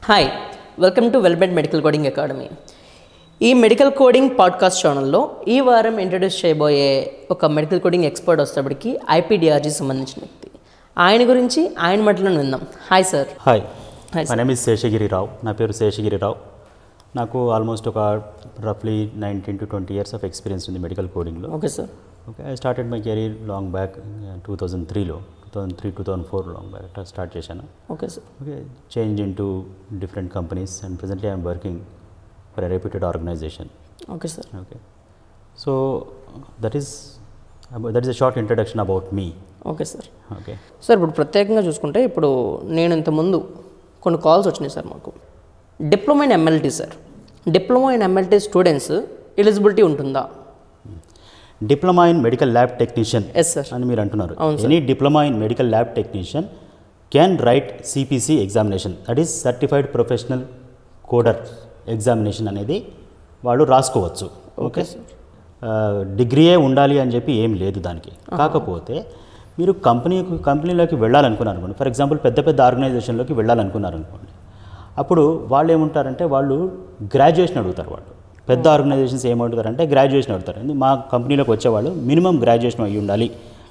Hi, welcome to Welbed medical coding academy. ఈ medical coding podcast ఛానల్లో ఈ వారం ఇంట్రడ్యూస్ చేయబోయే ఒక మెడికల్ కోడింగ్ ఎక్స్పర్ట్ వస్తేప్పటికి ఐపీడిఆర్జీ సంబంధించిన వ్యక్తి. ఆయన గురించి ఆయన మాటలను విందాం. Hi sir. Hi, my name is Seshagirirao. నా పేరు శేషగిరిరావు. నాకు ఆల్మోస్ట్ ఒక రఫ్లీ 19 to 20 years ఆఫ్ ఎక్స్పీరియన్స్ ఉంది మెడికల్ కోడింగ్లో. Okay sir. Okay, I started my career long back 2003-2004 long back అట్లా స్టార్ట్ చేశాను. Okay sir. Okay, change in to different companies and presently I'm working for a reputed organization. Okay sir. Okay, so that is a short introduction about me. Okay sir. Okay sir, ఇప్పుడు ప్రత్యేకంగా చూసుకుంటే ఇప్పుడు నేను ఇంతకుముందు కొన్ని calls వచ్చినాయి sir మాకు. Diploma in MLT sir, diploma in MLT students eligibility ఉంటుందా? Diploma in medical lab technician yes sir అని మీరు అంటున్నారు. అవును సార్. Any diploma in medical lab technician can write CPC examination, that is certified professional coder examination అనేది వాళ్ళు రాసుకోవచ్చు. Okay, డిగ్రీయే ఉండాలి అని చెప్పి ఏం లేదు దానికి. కాకపోతే మీరు కంపెనీలోకి వెళ్ళాలనుకున్నారు అనుకోండి, ఫర్ ఎగ్జాంపుల్ పెద్ద పెద్ద ఆర్గనైజేషన్లోకి వెళ్ళాలనుకున్నారు అనుకోండి, అప్పుడు వాళ్ళు ఏమంటారంటే వాళ్ళు గ్రాడ్యుయేషన్ అడుగుతారు. వాళ్ళు పెద్ద ఆర్గనైజేషన్స్ ఏమంటారంటే గ్రాడ్యుయేషన్ అడుగుతారు. మా కంపెనీలోకి వచ్చేవాళ్ళు మినిమం గ్రాడ్యుయేషన్ అయ్యి ఉండాలి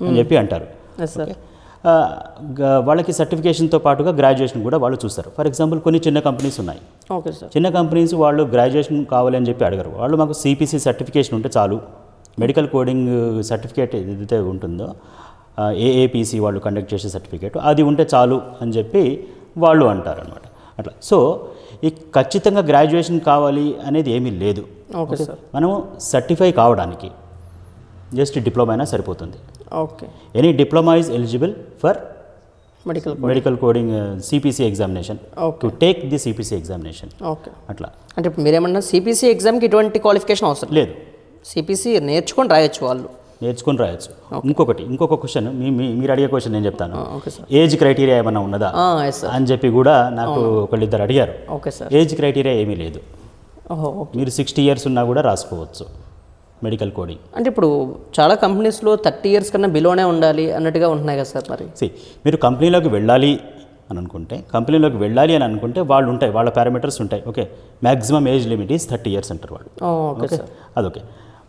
అని చెప్పి అంటారు. సార్. వాళ్ళకి సర్టిఫికేషన్తో పాటుగా గ్రాడ్యుయేషన్ కూడా వాళ్ళు చూస్తారు. ఫర్ ఎగ్జాంపుల్ కొన్ని చిన్న కంపెనీస్ ఉన్నాయి. Okay sir. చిన్న కంపెనీస్ వాళ్ళు గ్రాడ్యుయేషన్ కావాలి అని చెప్పి అడగరు. వాళ్ళు మాకు సిపిసి సర్టిఫికేషన్ ఉంటే చాలు, మెడికల్ కోడింగ్ సర్టిఫికేట్ ఏదైతే ఉంటుందో ఏఏపిసి వాళ్ళు కండక్ట్ చేసే సర్టిఫికేట్ అది ఉంటే చాలు అని చెప్పి వాళ్ళు అంటారు అనమాట. అట్లా సో ఈ ఖచ్చితంగా గ్రాడ్యుయేషన్ కావాలి అనేది ఏమీ లేదు. Okay sir. మనము సర్టిఫై కావడానికి జస్ట్ డిప్లొమా అయినా సరిపోతుంది. Okay. Any diploma is eligible for medical coding CPC examination, okay. To take the CPC examination. Okay. అట్లా అంటే ఇప్పుడు మీరేమన్నా సిపిసి ఎగ్జామ్కి ఎటువంటి క్వాలిఫికేషన్ అవసరం లేదు, సిపిసి నేర్చుకొని రాయొచ్చు, వాళ్ళు నేర్చుకొని రాయొచ్చు. ఇంకొక క్వశ్చన్, మీరు అడిగే క్వశ్చన్ నేను చెప్తాను. Okay sir. ఏజ్ క్రైటీరియా ఏమైనా ఉన్నదా ఎస్ సార్ అని చెప్పి కూడా నాకు ఒకళ్ళిద్దరు అడిగారు. Okay sir. ఏజ్ క్రైటీరియా ఏమీ లేదు. ఓహో. మీరు 60 years ఉన్నా కూడా రాసుకోవచ్చు మెడికల్ కోడింగ్. అంటే ఇప్పుడు చాలా కంపెనీస్లో 30 years కన్నా బిలోనే ఉండాలి అన్నట్టుగా ఉంటున్నాయి కదా సార్. మరి మీరు కంపెనీలోకి వెళ్ళాలి అని అనుకుంటే వాళ్ళు ఉంటాయి, వాళ్ళ పారామీటర్స్ ఉంటాయి. Okay, maximum age limit is 30 years అంటారు వాళ్ళు. Okay sir. అదొకే.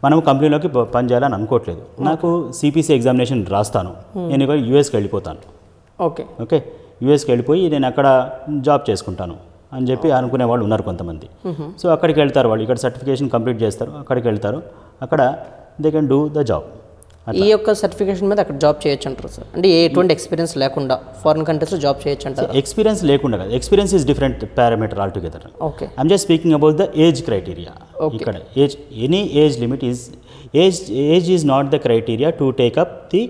మనం కంపెనీలోకి పని చేయాలని అనుకోవట్లేదు, నాకు సిపిసి ఎగ్జామినేషన్ రాస్తాను, నేను ఇక యూఎస్కి వెళ్ళిపోతాను. ఓకే, యూఎస్కి వెళ్ళిపోయి నేను అక్కడ జాబ్ చేసుకుంటాను అని చెప్పి అనుకునే వాళ్ళు ఉన్నారు కొంతమంది. సో అక్కడికి వెళ్తారు వాళ్ళు, ఇక్కడ సర్టిఫికేషన్ కంప్లీట్ చేస్తారు, అక్కడికి వెళ్తారు, అక్కడ they can do the job. ఈ యొక్క సర్టిఫికేషన్ మీద అక్కడ జాబ్ చేయొచ్చు అంటారు సార్? అంటే ఎటువంటి ఎక్స్పీరియన్స్ లేకుండా ఫారిన్ కంట్రీస్లో జాబ్ చేయొచ్చు అంటారు? ఎక్స్పీరియన్స్ లేకుండా కాదు, experience is different parameter altogether. Okay, I'm just speaking about the age criteria. ఇక్కడ age, any age limit is age is not the criteria to take up the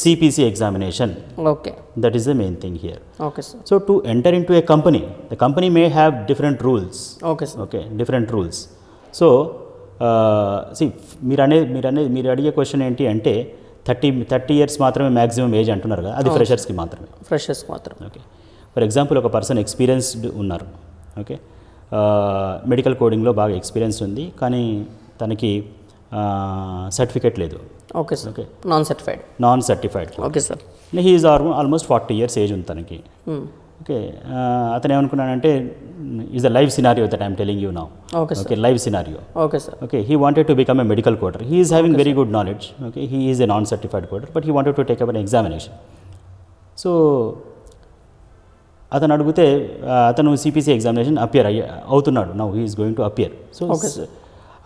CPC examination. Okay, that is the main thing here. Okay sir. So to enter into a company, the company may have different rules. Okay sir. Okay, different rules. So మీరు అడిగే question ఏంటి అంటే 30 years మాత్రమే maximum age అంటున్నారు కదా, అది ఫ్రెషర్స్కి మాత్రమే. ఓకే, ఫర్ ఎగ్జాంపుల్ ఒక పర్సన్ ఎక్స్పీరియన్స్డ్ ఉన్నారు. ఓకే, మెడికల్ కోడింగ్లో బాగా ఎక్స్పీరియన్స్ ఉంది, కానీ తనకి సర్టిఫికేట్ లేదు. Okay sir. Okay, non certified. Okay sir. He is almost 40 years age ఉంది తనకి. ఓకే, అతను ఏమనుకున్నానంటే is the live scenario that I'm telling you now. Okay, live scenario. Okay sir. Okay, he wanted to become a medical coder. He is having very good knowledge. Okay, he is a non certified coder, but he wanted to take up an examination. So అతను అడిగితే అతను CPC examination అవుతున్నాడు. Now he is going to appear. So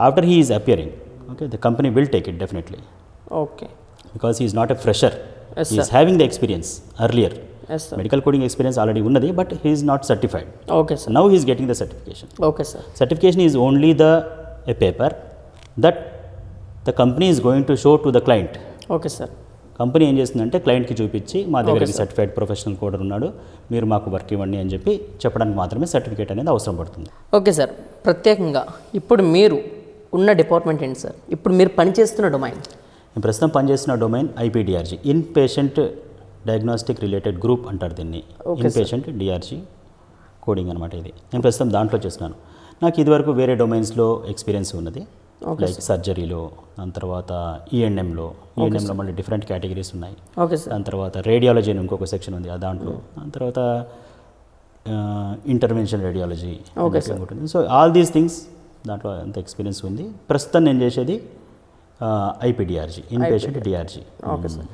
after he is appearing, okay, the company will take it definitely. Okay, because he is not a fresher. Yes, he sir. is having the experience earlier. Yes, sir. Medical coding experience already unnadi, but he is not certified. Okay, sir. Now he is getting the certification. Okay, sir. Certification is only a paper that the company is going to show to the client. Okay, sir. Company ఏం చేస్తుందంటే క్లయింట్కి చూపించి మా దగ్గరికి certified professional కోడర్ ఉన్నాడు, మీరు మాకు work ఇవ్వండి అని చెప్పి చెప్పడానికి మాత్రమే సర్టిఫికేట్ అనేది అవసరం పడుతుంది. Okay sir. ప్రత్యేకంగా ఇప్పుడు మీరు ఉన్న డిపార్ట్మెంట్ ఏంటి సార్? ఇప్పుడు మీరు పనిచేస్తున్న డొమైన్? నేను ప్రస్తుతం పనిచేస్తున్న domain IPDRG, inpatient diagnostic related group అంటారు దీన్ని. ఇన్ పేషెంట్ డిఆర్జీ కోడింగ్ అనమాట ఇది. నేను ప్రస్తుతం దాంట్లో చేస్తున్నాను. నాకు ఇదివరకు వేరే డొమైన్స్లో ఎక్స్పీరియన్స్ ఉన్నది, లైక్ సర్జరీలో, దాని తర్వాత ఈఎన్ఎంలో మళ్ళీ డిఫరెంట్ కేటగిరీస్ ఉన్నాయి. Okay sir. దాని తర్వాత రేడియాలజీ అని ఇంకొక సెక్షన్ ఉంది, దాంట్లో. దాని తర్వాత ఇంటర్వెన్షన్ రేడియాలజీ ఉంటుంది. సో ఆల్ దీస్ థింగ్స్ దాంట్లో అంత ఎక్స్పీరియన్స్ ఉంది. ప్రస్తుతం నేను చేసేది ఐపీడిఆర్జీ, ఇన్పేషెంట్ డిఆర్జీ. Okay sir.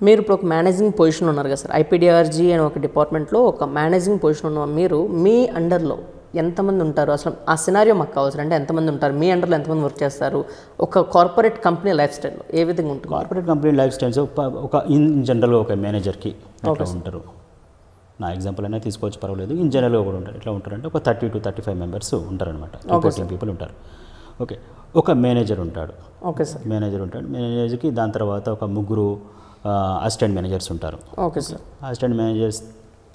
మీరు ఇప్పుడు ఒక మేనేజింగ్ పొజిషన్ ఉన్నారు కదా సార్, ఐపీడిఆర్జీ అనే ఒక డిపార్ట్మెంట్లో ఒక మేనేజింగ్ పొజిషన్ ఉన్న మీరు మీ అండర్లో ఎంతమంది ఉంటారు? అసలు ఆ సినారియో మాకు కావాలి. అంటే ఎంతమంది ఉంటారు మీ అండర్లో, ఎంతమంది వర్క్ చేస్తారు? ఒక కార్పొరేట్ కంపెనీ లైఫ్ స్టైల్ ఏ విధంగా ఉంటుంది? కార్పొరేట్ కంపెనీ లైఫ్ స్టైల్స్ ఒక ఇన్ జనరల్గా ఒక మేనేజర్కి ఎట్లా ఉంటారు, నా ఎగ్జాంపుల్ అయినా తీసుకోవచ్చు, పర్వాలేదు. ఇన్ జనరల్గా కూడా ఉంటారు. ఎట్లా ఉంటారంటే ఒక 30 to 35 మెంబర్స్ ఉంటారనమాట, రిపోర్టింగ్ పీపుల్ ఉంటారు. ఓకే, ఒక మేనేజర్ ఉంటాడు. Okay sir. మేనేజర్ ఉంటాడు. మేనేజర్కి దాని తర్వాత ఒక 3 అసిస్టెంట్ మేనేజర్స్ ఉంటారు. Okay sir. అసిస్టెంట్ మేనేజర్స్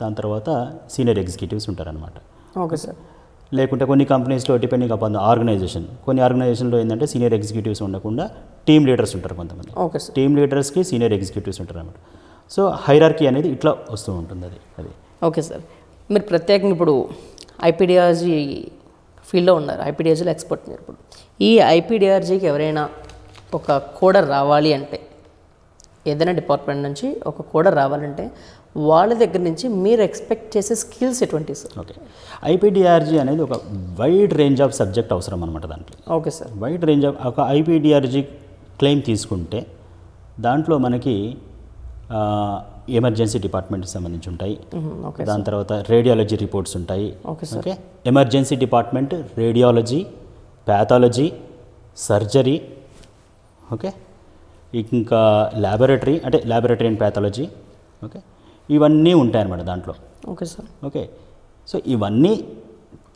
దాని తర్వాత సీనియర్ ఎగ్జిక్యూటివ్స్ ఉంటారనమాట. Okay sir. లేకుంటే కొన్ని కంపెనీస్లో డిపెండింగ్ అపాన్ ద ఆర్గనైజేషన్, కొన్ని ఆర్గనైజేషన్లో ఏంటంటే సీనియర్ ఎగ్జిక్యూటివ్స్ ఉండకుండా టీమ్ లీడర్స్ ఉంటారు కొంతమంది. Okay sir. టీమ్ లీడర్స్కి సీనియర్ ఎగ్జిక్యూటివ్స్ ఉంటారు అనమాట. సో హైరార్కీ అనేది ఇట్లా వస్తూ ఉంటుంది. అది ఓకే సార్. మీరు ప్రత్యేకంగా ఇప్పుడు ఐపీడిఆర్జీ ఫీల్డ్లో ఉన్నారు, ఐపీడిఆర్జీలో ఎక్స్పర్ట్ మీరు. ఇప్పుడు ఈ ఐపీడిఆర్జీకి ఎవరైనా ఒక కోడర్ రావాలి అంటే, ఏదైనా డిపార్ట్మెంట్ నుంచి ఒక కోడర్ రావాలంటే వాళ్ళ దగ్గర నుంచి మీరు ఎక్స్పెక్ట్ చేసే స్కిల్స్ ఎటువంటి సార్? ఓకే, ఐపీడిఆర్జీ అనేది ఒక వైడ్ రేంజ్ ఆఫ్ సబ్జెక్ట్ అవసరం అనమాట దాంట్లో. Okay sir. Wide range of ఒక ఐపీడిఆర్జీ క్లెయిమ్ తీసుకుంటే దాంట్లో మనకి ఎమర్జెన్సీ డిపార్ట్మెంట్కి సంబంధించి ఉంటాయి. దాని తర్వాత రేడియాలజీ రిపోర్ట్స్ ఉంటాయి. Okay, emergency department, radiology, pathology, surgery, okay, ఇంకా ల్యాబొరేటరీ అంటే ల్యాబొరేటరీ అండ్ ప్యాథాలజీ, ఓకే, ఇవన్నీ ఉంటాయన్నమాట దాంట్లో. Okay sir. ఓకే, సో ఇవన్నీ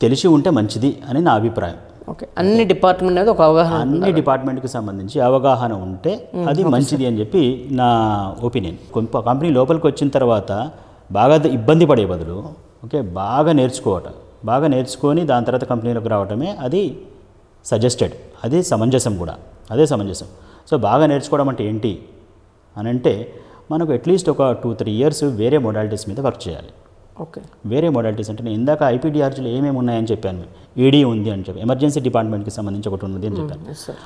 తెలిసి ఉంటే మంచిది అని నా అభిప్రాయం. ఓకే, అన్ని డిపార్ట్మెంట్ అనేది ఒక అవగాహన, అన్ని డిపార్ట్మెంట్కి సంబంధించి అవగాహన ఉంటే అది మంచిది అని చెప్పి నా ఒపీనియన్. కంపెనీ లోపలికి వచ్చిన తర్వాత బాగా ఇబ్బంది పడే బదులు ఓకే బాగా నేర్చుకొని దాని తర్వాత కంపెనీలోకి రావటమే అది సజెస్టెడ్, అది సమంజసం కూడా, అదే సమంజసం. సో బాగా నేర్చుకోవడం అంటే ఏంటి అని అంటే మనకు అట్లీస్ట్ ఒక 2-3 years వేరే మోడాలిటీస్ మీద వర్క్ చేయాలి. ఓకే, వేరే మోడాలిటీస్ అంటే నేను ఇందాక ఐపీడిఆర్జీలో ఏమేమి ఉన్నాయని చెప్పాను. ఈడీ ఉంది అని చెప్పి, ఎమర్జెన్సీ డిపార్ట్మెంట్కి సంబంధించి ఒకటి ఉంది అని చెప్పాను.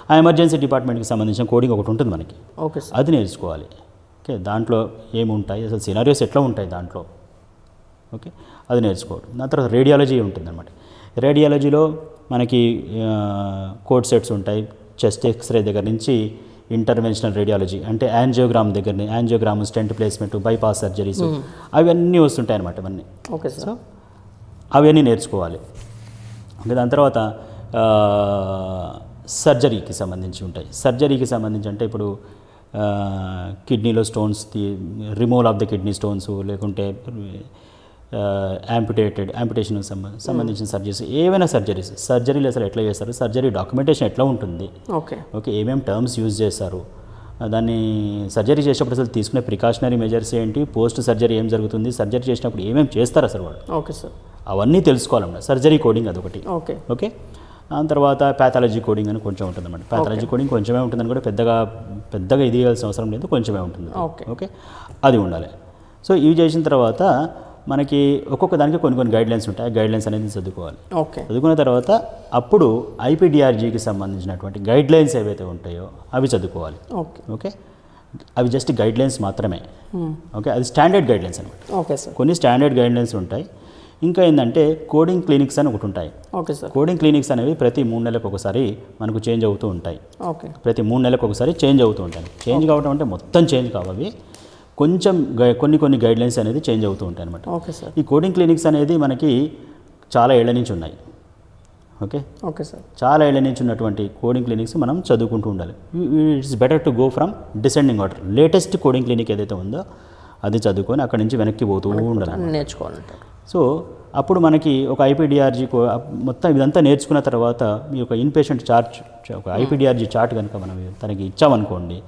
ఆ ఎమర్జెన్సీ డిపార్ట్మెంట్కి సంబంధించిన కోడింగ్ ఒకటి ఉంటుంది మనకి. ఓకే, అది నేర్చుకోవాలి. ఓకే, దాంట్లో ఏముంటాయి, అసలు సినారియోస్ ఎట్లా ఉంటాయి దాంట్లో, ఓకే, అది నేర్చుకోవడం. దాని తర్వాత రేడియాలజీ ఉంటుంది అనమాట. రేడియాలజీలో మనకి కోడ్ సెట్స్ ఉంటాయి. చెస్ట్ ఎక్స్రే దగ్గర నుంచి ఇంటర్వెన్షనల్ రేడియాలజీ అంటే యాంజియోగ్రామ్ దగ్గర, angiogram, stent placement, bypass surgeries, అవన్నీ వస్తుంటాయి అనమాట ఇవన్నీ. ఓకే, సో అవన్నీ నేర్చుకోవాలి. ఓకే, దాని తర్వాత సర్జరీకి సంబంధించి ఉంటాయి. సర్జరీకి సంబంధించి అంటే ఇప్పుడు కిడ్నీలో stones, removal of the kidney stones, లేకుంటే యాంపిటేషన్ సంబంధించిన సర్జరీస్, ఏవైనా సర్జరీలు అసలు ఎట్లా చేస్తారు, సర్జరీ డాక్యుమెంటేషన్ ఎట్లా ఉంటుంది, ఓకే, ఏమేమి టర్మ్స్ యూజ్ చేస్తారు, దాన్ని సర్జరీ చేసేటప్పుడు అసలు తీసుకునే ప్రికాషనరీ మెజర్స్ ఏంటి, పోస్ట్ సర్జరీ ఏం జరుగుతుంది, సర్జరీ చేసినప్పుడు ఏమేమి చేస్తారు అసలు వాళ్ళు. ఓకే సార్, అవన్నీ తెలుసుకోవాలన్నమాట. సర్జరీ కోడింగ్ అదొకటి. ఓకే, ఓకే, దాని తర్వాత ప్యాథాలజీ కోడింగ్ అని కొంచెం ఉంటుంది అన్నమాట. ప్యాథాలజీ కోడింగ్ కొంచెమే ఉంటుందని కూడా పెద్దగా ఇది చేయాల్సిన అవసరం లేదు, కొంచెమే ఉంటుంది. ఓకే, అది ఉండాలి. సో ఇవి చేసిన తర్వాత మనకి ఒక్కొక్క దానికి కొన్ని గైడ్లైన్స్ ఉంటాయి. గైడ్లైన్స్ అనేది చదువుకోవాలి. ఓకే, చదువుకున్న తర్వాత అప్పుడు ఐపీడిఆర్జీకి సంబంధించినటువంటి గైడ్లైన్స్ ఏవైతే ఉంటాయో అవి చదువుకోవాలి. ఓకే, ఓకే, అవి జస్ట్ గైడ్లైన్స్ మాత్రమే. ఓకే, అది స్టాండర్డ్ గైడ్లైన్స్ అనమాట. ఓకే సార్, కొన్ని స్టాండర్డ్ గైడ్లైన్స్ ఉంటాయి. ఇంకా ఏంటంటే కోడింగ్ క్లినిక్స్ అని ఒకటి ఉంటాయి. ఓకే సార్, కోడింగ్ క్లినిక్స్ అనేవి ప్రతి 3 నెలలకు ఒకసారి మనకు చేంజ్ అవుతూ ఉంటాయి. ఓకే, ప్రతి 3 నెలలకు ఒకసారి చేంజ్ అవుతూ ఉంటాయి. చేంజ్ కావడం అంటే మొత్తం చేంజ్ కావాలి, కొంచెం కొన్ని గైడ్లైన్స్ అనేది చేంజ్ అవుతూ ఉంటాయి అనమాట. ఓకే సార్, ఈ కోడింగ్ క్లినిక్స్ అనేది మనకి చాలా ఏళ్ల నుంచి ఉన్నాయి. ఓకే, ఓకే సార్, చాలా ఏళ్ల నుంచి ఉన్నటువంటి కోడింగ్ క్లినిక్స్ మనం చదువుకుంటూ ఉండాలి. It's better to go from descending order. Latest coding clinic ఏదైతే ఉందో అది చదువుకొని అక్కడి నుంచి వెనక్కి పోతూ ఉండాలి, నేర్చుకోవాలంటారు. సో అప్పుడు మనకి ఒక ఐపీడిఆర్జీ మొత్తం ఇదంతా నేర్చుకున్న తర్వాత మీ యొక్క ఇన్పేషెంట్ చార్ట్, ఒక ఐపీడిఆర్జీ చార్ట్ కనుక మనం తనకి ఇచ్చామనుకోండి,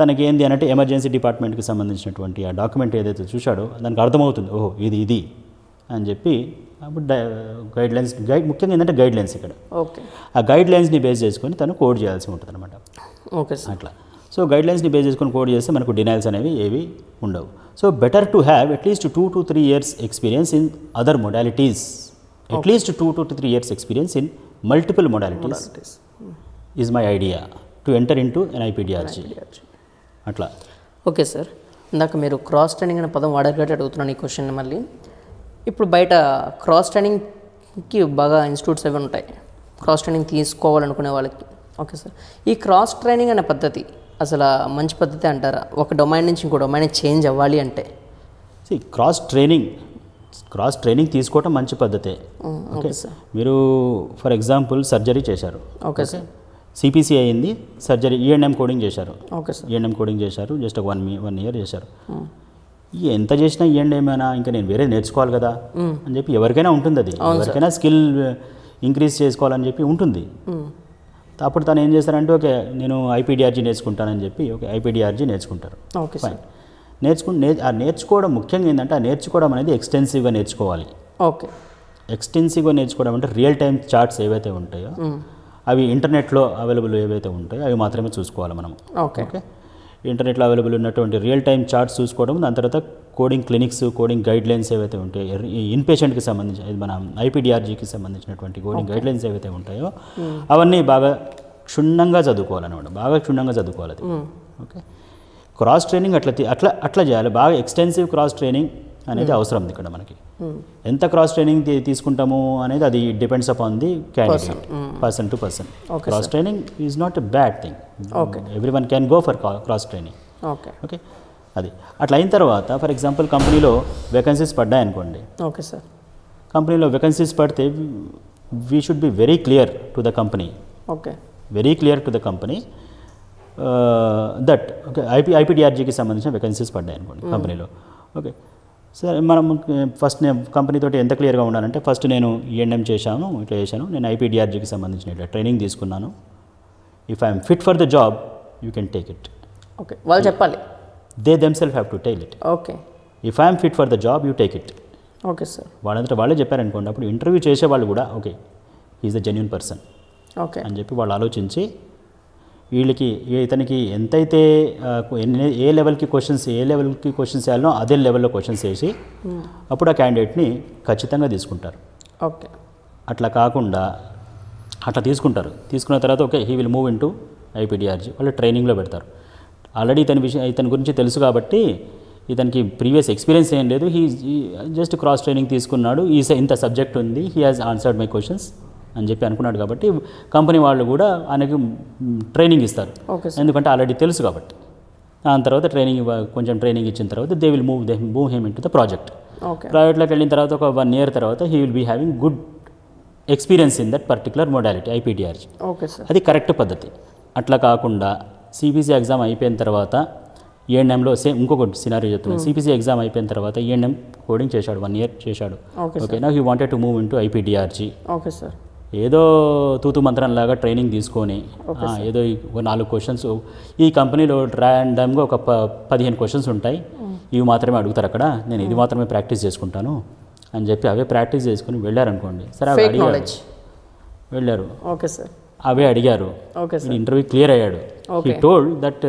తనకి ఏంది అంటే ఎమర్జెన్సీ డిపార్ట్మెంట్కి సంబంధించినటువంటి ఆ డాక్యుమెంట్ ఏదైతే చూశాడో దానికి అర్థమవుతుంది, ఓహో ఇది అని చెప్పి. అప్పుడు గైడ్లైన్స్ ముఖ్యంగా ఏంటంటే గైడ్లైన్స్ ఇక్కడ. ఓకే, ఆ గైడ్లైన్స్ని బేస్ చేసుకొని తను కోడ్ చేయాల్సి ఉంటుంది అనమాట. ఓకే సార్, అట్లా. సో గైడ్లైన్స్ని బేస్ చేసుకొని కోడ్ చేస్తే మనకు డినైల్స్ అనేవి ఏవి ఉండవు. So better to have at least 2 to 3 years experience in other modalities. At least 2 to 3 years experience in multiple modalities is my idea to enter into an IPDRG. అట్లా. Okay sir, ఇందాక మీరు cross training అనే పదం వాడారు కాబట్టి అడుగుతున్నాను ఈ question మళ్ళీ. ఇప్పుడు బయట క్రాస్ ట్రైనింగ్కి బాగా ఇన్స్టిట్యూట్స్ అవి ఉంటాయి, క్రాస్ ట్రైనింగ్ తీసుకోవాలనుకునే వాళ్ళకి. ఓకే సార్, ఈ క్రాస్ ట్రైనింగ్ అనే పద్ధతి అసలు మంచి పద్ధతి అంటారా? ఒక డొమైన్ నుంచి ఇంకో డొమైన్ చేంజ్ అవ్వాలి అంటే క్రాస్ ట్రైనింగ్ తీసుకోవటం మంచి పద్ధతే. ఓకే సార్, మీరు ఫర్ ఎగ్జాంపుల్ సర్జరీ చేశారు. ఓకే సార్, సిపిసి అయింది, సర్జరీ ఈఎన్ఎం కోడింగ్ చేశారు. ఓకే సార్, ఈఎన్ఎం కోడింగ్ చేశారు, జస్ట్ ఒక 1 year చేశారు. ఎంత చేసినా ఈఎన్ఎమైనా ఇంకా నేను వేరే నేర్చుకోవాలి కదా అని చెప్పి ఎవరికైనా ఉంటుంది, అది ఎవరికైనా స్కిల్ ఇంక్రీజ్ చేసుకోవాలని చెప్పి ఉంటుంది. అప్పుడు తను ఏం చేస్తారంటే ఓకే నేను ఐపీడిఆర్జీ నేర్చుకుంటానని చెప్పి ఓకే ఐపీడిఆర్జీ నేర్చుకుంటారు. ఓకే సార్, నేర్చుకోవడం ముఖ్యంగా ఏంటంటే ఆ నేర్చుకోవడం అనేది ఎక్స్టెన్సివ్గా నేర్చుకోవాలి. ఓకే, ఎక్స్టెన్సివ్గా నేర్చుకోవడం అంటే రియల్ టైం చార్ట్స్ ఏవైతే ఉంటాయో అవి ఇంటర్నెట్లో అవైలబుల్ ఏవైతే ఉంటాయో అవి మాత్రమే చూసుకోవాలి మనం. ఓకే, ఇంటర్నెట్లో అవైలబుల్ ఉన్నటువంటి రియల్ టైం చార్ట్స్ చూసుకోవడం, దాని తర్వాత కోడింగ్ క్లినిక్స్, కోడింగ్ గైడ్లైన్స్ ఏవైతే ఉంటాయో ఇన్ పేషెంట్కి సంబంధించి మన ఐపీడిఆర్జీకి సంబంధించినటువంటి కోడింగ్ గైడ్లైన్స్ ఏవైతే ఉంటాయో అవన్నీ బాగా క్షుణ్ణంగా చదువుకోవాలన్నమాట, బాగా క్షుణ్ణంగా చదువుకోవాలి అది. ఓకే, క్రాస్ ట్రైనింగ్ అట్లా చేయాలి, బాగా ఎక్స్టెన్సివ్ క్రాస్ ట్రైనింగ్ అనేది అవసరం ఇక్కడ మనకి. ఎంత క్రాస్ ట్రైనింగ్ తీసుకుంటాము అనేది అది depends upon the candidate, person to person. Cross training is not a bad thing, everyone can go for cross training. Okay, అది అట్లా అయిన తర్వాత ఫర్ ఎగ్జాంపుల్ కంపెనీలో వేకెన్సీస్ పడ్డాయనుకోండి. ఓకే సార్, కంపెనీలో వేకెన్సీస్ పడితే we should be very clear to the company. Okay, very clear to the company that okay ఐపీడిఆర్జీకి సంబంధించిన వేకెన్సీస్ పడ్డాయనుకోండి కంపెనీలో. ఓకే సరే, మనం ఫస్ట్ నేను కంపెనీతో ఎంత క్లియర్గా ఉండాలంటే ఫస్ట్ నేను ఈఎన్ఎం చేశాను, ఇట్లా చేశాను, నేను ఐపీడిఆర్జీకి సంబంధించిన ఇట్లా ట్రైనింగ్ తీసుకున్నాను. If I'm fit for the job you can take it. Okay, వాళ్ళు చెప్పాలి, they themself have to take it. Okay, if I'm fit for the job you take it. Okay sir, వాళ్ళంతా వాళ్ళే చెప్పారనుకోండి, అప్పుడు ఇంటర్వ్యూ చేసేవాళ్ళు కూడా okay is the genuine person okay అని చెప్పి వాళ్ళు ఆలోచించి వీళ్ళకి ఇతనికి ఎంతైతే ఏ లెవెల్కి క్వశ్చన్స్ వేయాలో అదే లెవెల్లో క్వశ్చన్స్ వేసి అప్పుడు ఆ క్యాండిడేట్ని ఖచ్చితంగా తీసుకుంటారు. ఓకే, అట్లా కాకుండా అట్లా తీసుకున్న తర్వాత okay he will move into IPDRG, వాళ్ళు ట్రైనింగ్లో పెడతారు. ఆల్రెడీ ఇతని గురించి తెలుసు కాబట్టి ఇతనికి ప్రీవియస్ ఎక్స్పీరియన్స్ ఏం లేదు, హీ జస్ట్ క్రాస్ ట్రైనింగ్ తీసుకున్నాడు, ఇంత సబ్జెక్ట్ ఉంది, he has answered my questions అని చెప్పి అనుకున్నాడు కాబట్టి కంపెనీ వాళ్ళు కూడా ఆయనకి ట్రైనింగ్ ఇస్తారు, ఎందుకంటే ఆల్రెడీ తెలుసు కాబట్టి. దాని తర్వాత కొంచెం ట్రైనింగ్ ఇచ్చిన తర్వాత they will move him into the project. ప్రాజెక్ట్లోకి వెళ్ళిన తర్వాత ఒక 1 year తర్వాత he will be having good experience in that particular modality IPDRG. అది కరెక్ట్ పద్ధతి. అట్లా కాకుండా సిపిసి ఎగ్జామ్ అయిపోయిన తర్వాత ఈఎన్ఎంలో సేమ్ ఇంకొక సినారియో చెప్తున్నాను. సిపిసి ఎగ్జామ్ అయిపోయిన తర్వాత ఈఎన్ఎం కోడింగ్ చేశాడు, 1 year చేశాడు. ఓకేనా, he wanted to move into IPDRG. Okay sir, ఏదో తూతు మంత్రంలాగా ట్రైనింగ్ తీసుకొని ఏదో 4 questions ఈ కంపెనీలో ర్యాండమ్గా ఒక 15 questions ఉంటాయి, ఇవి మాత్రమే అడుగుతారు అక్కడ, నేను ఇది మాత్రమే ప్రాక్టీస్ చేసుకుంటాను అని చెప్పి అవే ప్రాక్టీస్ చేసుకుని వెళ్ళారనుకోండి. సరే అవి అడిగారు, వెళ్ళారు, ఓకే సార్, అవే అడిగారు, ఇంటర్వ్యూ క్లియర్ అయ్యాడు. హీ టోల్డ్ దట్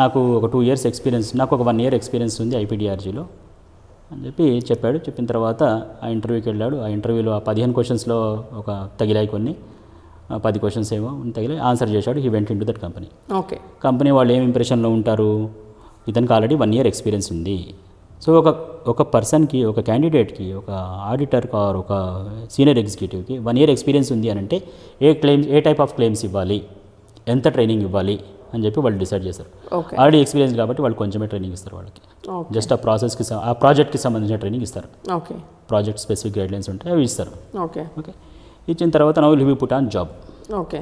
నాకు ఒక 2 years ఎక్స్పీరియన్స్, నాకు ఒక 1 year ఎక్స్పీరియన్స్ ఉంది ఐపీడిఆర్జీలో అని చెప్పి చెప్పాడు. చెప్పిన తర్వాత ఆ ఇంటర్వ్యూకి వెళ్ళాడు. ఆ ఇంటర్వ్యూలో ఆ 15 questions ఒక తగిలాయి, కొన్ని 10 questions ఏమో తగిలాయి, ఆన్సర్ చేశాడు. He went in to that company. Okay, company వాళ్ళు ఏం ఇంప్రెషన్లో ఉంటారు, ఇతనికి ఆల్రెడీ 1 year ఎక్స్పీరియన్స్ ఉంది. సో ఒక పర్సన్కి, ఒక క్యాండిడేట్కి, ఒక ఆడిటర్ ఆర్ ఒక సీనియర్ ఎగ్జిక్యూటివ్కి 1 year ఎక్స్పీరియన్స్ ఉంది అని అంటే ఏ టైప్ ఆఫ్ క్లెయిమ్స్ ఇవ్వాలి, ఎంత ట్రైనింగ్ ఇవ్వాలి అని చెప్పి వాళ్ళు డిసైడ్ చేస్తారు. ఆల్రెడీ ఎక్స్పీరియన్స్ కాబట్టి వాళ్ళు కొంచెమే ట్రైనింగ్ ఇస్తారు వాళ్ళకి, జస్ట్ ఆ ప్రాజెక్ట్కి సంబంధించిన ట్రైనింగ్ ఇస్తారు. ప్రాజెక్ట్ స్పెసిఫిక్ గైడ్లైన్స్ ఉంటాయి, అవి ఇస్తారు. ఓకే, ఇచ్చిన తర్వాత now will be put on job. Okay,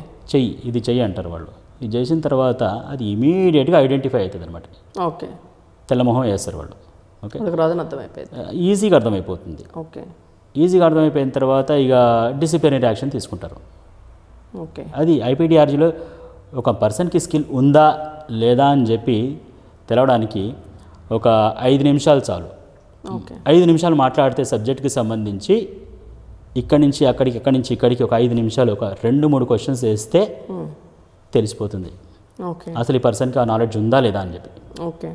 ఇది చెయ్యి అంటారు వాళ్ళు. ఇది చేసిన తర్వాత అది ఇమీడియట్గా ఐడెంటిఫై అవుతుంది అనమాట. ఓకే, తెల్లమొహం వేస్తారు వాళ్ళు. ఓకే, ఈజీగా అర్థమైపోతుంది. ఓకే, ఈజీగా అర్థమైపోయిన తర్వాత ఇక డిసిప్లినరీ యాక్షన్ తీసుకుంటారు. ఓకే, అది ఐపీడిఆర్జీలో ఒక పర్సన్కి స్కిల్ ఉందా లేదా అని చెప్పి తెలవడానికి ఒక 5 నిమిషాలు చాలు. 5 నిమిషాలు మాట్లాడితే సబ్జెక్ట్కి సంబంధించి ఇక్కడి నుంచి ఇక్కడికి ఒక 5 నిమిషాలు ఒక 2-3 questions వేస్తే తెలిసిపోతుంది అసలు ఈ పర్సన్కి ఆ నాలెడ్జ్ ఉందా లేదా అని చెప్పి. ఓకే,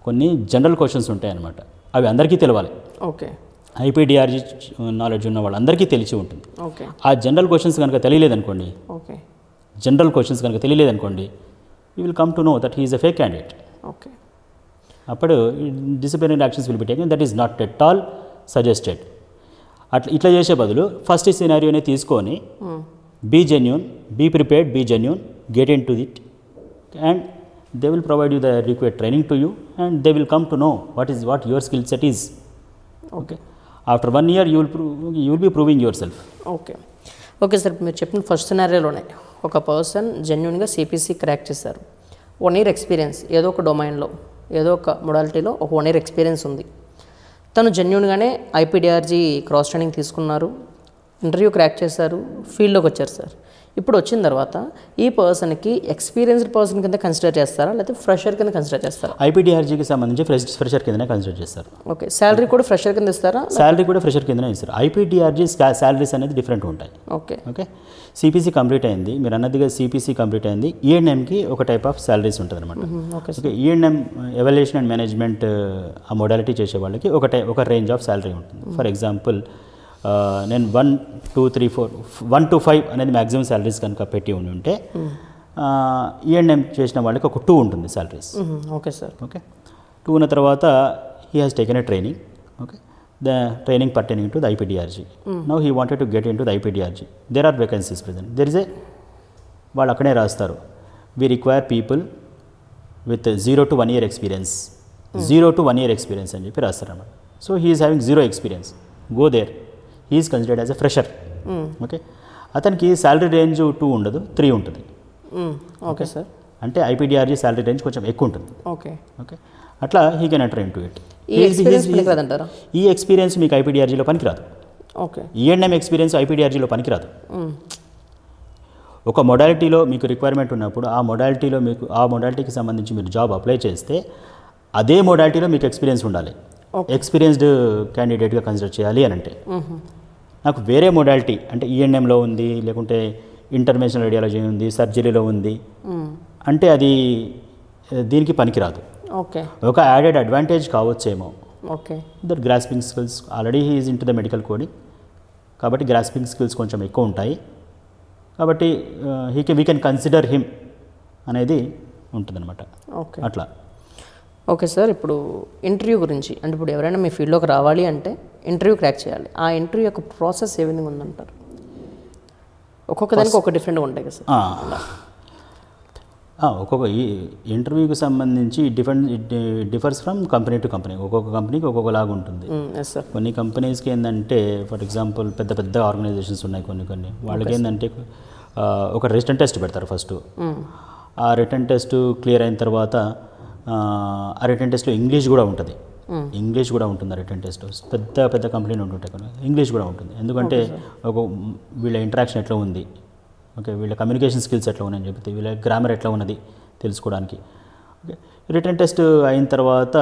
కొన్ని జనరల్ క్వశ్చన్స్ ఉంటాయన్నమాట, అవి అందరికీ తెలవాలి. ఓకే, ఐపీడిఆర్జీ నాలెడ్జ్ ఉన్న వాళ్ళందరికీ తెలిసి ఉంటుంది. ఓకే, ఆ జనరల్ క్వశ్చన్స్ కనుక తెలియలేదనుకోండి, you will come to know that he is a fake candidate. Okay, అప్పుడు disciplinary actions will be taken. That is not at all suggested. ఇట్లా చేసే బదులు ఫస్ట్ సినారియోనే తీసుకొని be genuine, be prepared, be genuine, get into it and they will provide you the required training to you and they will come to know what your skill set is. Okay, after 1 year you will be proving yourself. Okay sir, మీరు చెప్పిన first సినారియోలోనే ఒక person జెన్యున్గా CPC crack చేశారు, 1 year experience, ఏదో ఒక డొమైన్లో ఏదో ఒక మొడాలిటీలో ఒక 1 year ఎక్స్పీరియన్స్ ఉంది. తను జెన్యున్గానే ఐపీడిఆర్జీ క్రాస్ ట్రైనింగ్ తీసుకున్నారు, ఇంటర్వ్యూ క్రాక్ చేశారు, ఫీల్డ్లోకి వచ్చారు సార్. ఇప్పుడు వచ్చిన తర్వాత ఈ పర్సన్కి ఎక్స్పీరియన్స్డ్ పర్సన్ కింద కన్సిడర్ చేస్తారా లేకపోతే ఫ్రెషర్ కింద కన్సిడర్ చేస్తారా? ఐపీడిఆర్జీకి సంబంధించి ఫ్రెషర్ కిందనే కన్సిడర్ చేస్తారు. ఓకే, శాలరీ కూడా ఫ్రెషర్ కింద ఇస్తారా? శాలరీ కూడా ఫ్రెషర్ కిందనే ఇస్తారు. ఐపీడిఆర్జీ శాలరీస్ అనేది డిఫరెంట్ ఉంటాయి. ఓకే, సిపిసి కంప్లీట్ అయింది, మీరు అన్నదిగా సిపిసి కంప్లీట్ అయింది, ఈఎన్ఎంకి ఒక టైప్ ఆఫ్ శాలరీస్ ఉంటుంది అనమాట. Okay, ENM evaluation and management ఆ మోడాలిటీ చేసే వాళ్ళకి ఒక రేంజ్ ఆఫ్ శాలరీ ఉంటుంది. ఫర్ ఎగ్జాంపుల్ నేను 1, 2, 3, 4, 1 to 5 అనేది మ్యాక్సిమం శాలరీస్ కనుక పెట్టి ఉంటే ఈఎన్ఎం చేసిన వాళ్ళకి ఒక 2 ఉంటుంది శాలరీస్. Okay sir. ఓకే, 2 ఉన్న తర్వాత he has taken a training. Okay, the training pertaining to the IPDRG. Now he wanted to get into the IPDRG. There are vacancies present. There is a వాళ్ళు అక్కడే రాస్తారు, we require people with 0 to 1 year experience, 0 to 1 year experience అని చెప్పి రాస్తారన్నమాట. So he is having 0 experience, go there, he is considered as a fresher. Okay, అతనికి salary range 2 ఉండదు, 3 ఉంటుంది. Okay sir. అంటే ఐపీడిఆర్జీ శాలరీ రేంజ్ కొంచెం ఎక్కువ ఉంటుంది. ఓకే ఓకే, అట్లా he can enter into it. ఈ ఎక్స్పీరియన్స్ మీకు ఐపీడిఆర్జీలో పనికిరాదు. ఓకే, ఈఎన్ఎం ఎక్స్పీరియన్స్ ఐపీడిఆర్జీలో పనికిరాదు. ఒక మొడాలిటీలో మీకు రిక్వైర్మెంట్ ఉన్నప్పుడు ఆ మొడాలిటీకి సంబంధించి మీరు జాబ్ అప్లై చేస్తే అదే మొడాలిటీలో మీకు ఎక్స్పీరియన్స్ ఉండాలి. ఎక్స్పీరియన్స్డ్ క్యాండిడేట్గా కన్సిడర్ చేయాలి అని అంటే, నాకు వేరే మొడాలిటీ అంటే ఈఎన్ఎంలో ఉంది, లేకుంటే ఇంటర్నేషనల్ రేడియాలజీ ఉంది, సర్జరీలో ఉంది అంటే అది దీనికి పనికిరాదు. ఓకే, ఒక యాడెడ్ అడ్వాంటేజ్ కావచ్చేమో. Okay, that grasping skills already he is into the medical coding కాబట్టి గ్రాస్పింగ్ స్కిల్స్ కొంచెం ఎక్కువ ఉంటాయి కాబట్టి వీ కెన్ కన్సిడర్ హిమ్ అనేది ఉంటుందన్నమాట. ఓకే, అట్లా. ఓకే సార్, ఇప్పుడు ఇంటర్వ్యూ గురించి అంటే ఇప్పుడు ఎవరైనా మీ ఫీల్డ్లోకి రావాలి అంటే ఇంటర్వ్యూ క్రాక్ చేయాలి, ఆ ఇంటర్వ్యూ యొక్క ప్రాసెస్ ఏ విధంగా ఉందంటారు? ఒక్కొక్క దానికి ఒక డిఫరెంట్గా ఉంటాయి కదా సార్? ఒక్కొక్క ఈ ఇంటర్వ్యూకి సంబంధించి differs from company to company. ఒక్కొక్క కంపెనీకి ఒక్కొక్కలాగా ఉంటుంది. కొన్ని కంపెనీస్కి ఏంటంటే ఫర్ ఎగ్జాంపుల్ పెద్ద పెద్ద ఆర్గనైజేషన్స్ ఉన్నాయి కొన్ని వాళ్ళకి ఏంటంటే ఒక రిటన్ టెస్ట్ పెడతారు ఫస్ట్. ఆ రిటన్ టెస్ట్ క్లియర్ అయిన తర్వాత ఆ రిటన్ టెస్ట్లో ఇంగ్లీష్ కూడా ఉంటుంది. ఆ రిటన్ టెస్ట్ పెద్ద పెద్ద కంపెనీలు ఉంటుంటాయి కొన్ని, ఇంగ్లీష్ కూడా ఉంటుంది. ఎందుకంటే వీళ్ళ ఇంటరాక్షన్ ఎట్లా ఉంది, ఓకే, వీళ్ళ కమ్యూనికేషన్ స్కిల్స్ ఎట్లా ఉన్నాయని చెప్తే వీళ్ళ గ్రామర్ ఎట్లా ఉన్నది తెలుసుకోవడానికి. ఓకే, రిటన్ టెస్ట్ అయిన తర్వాత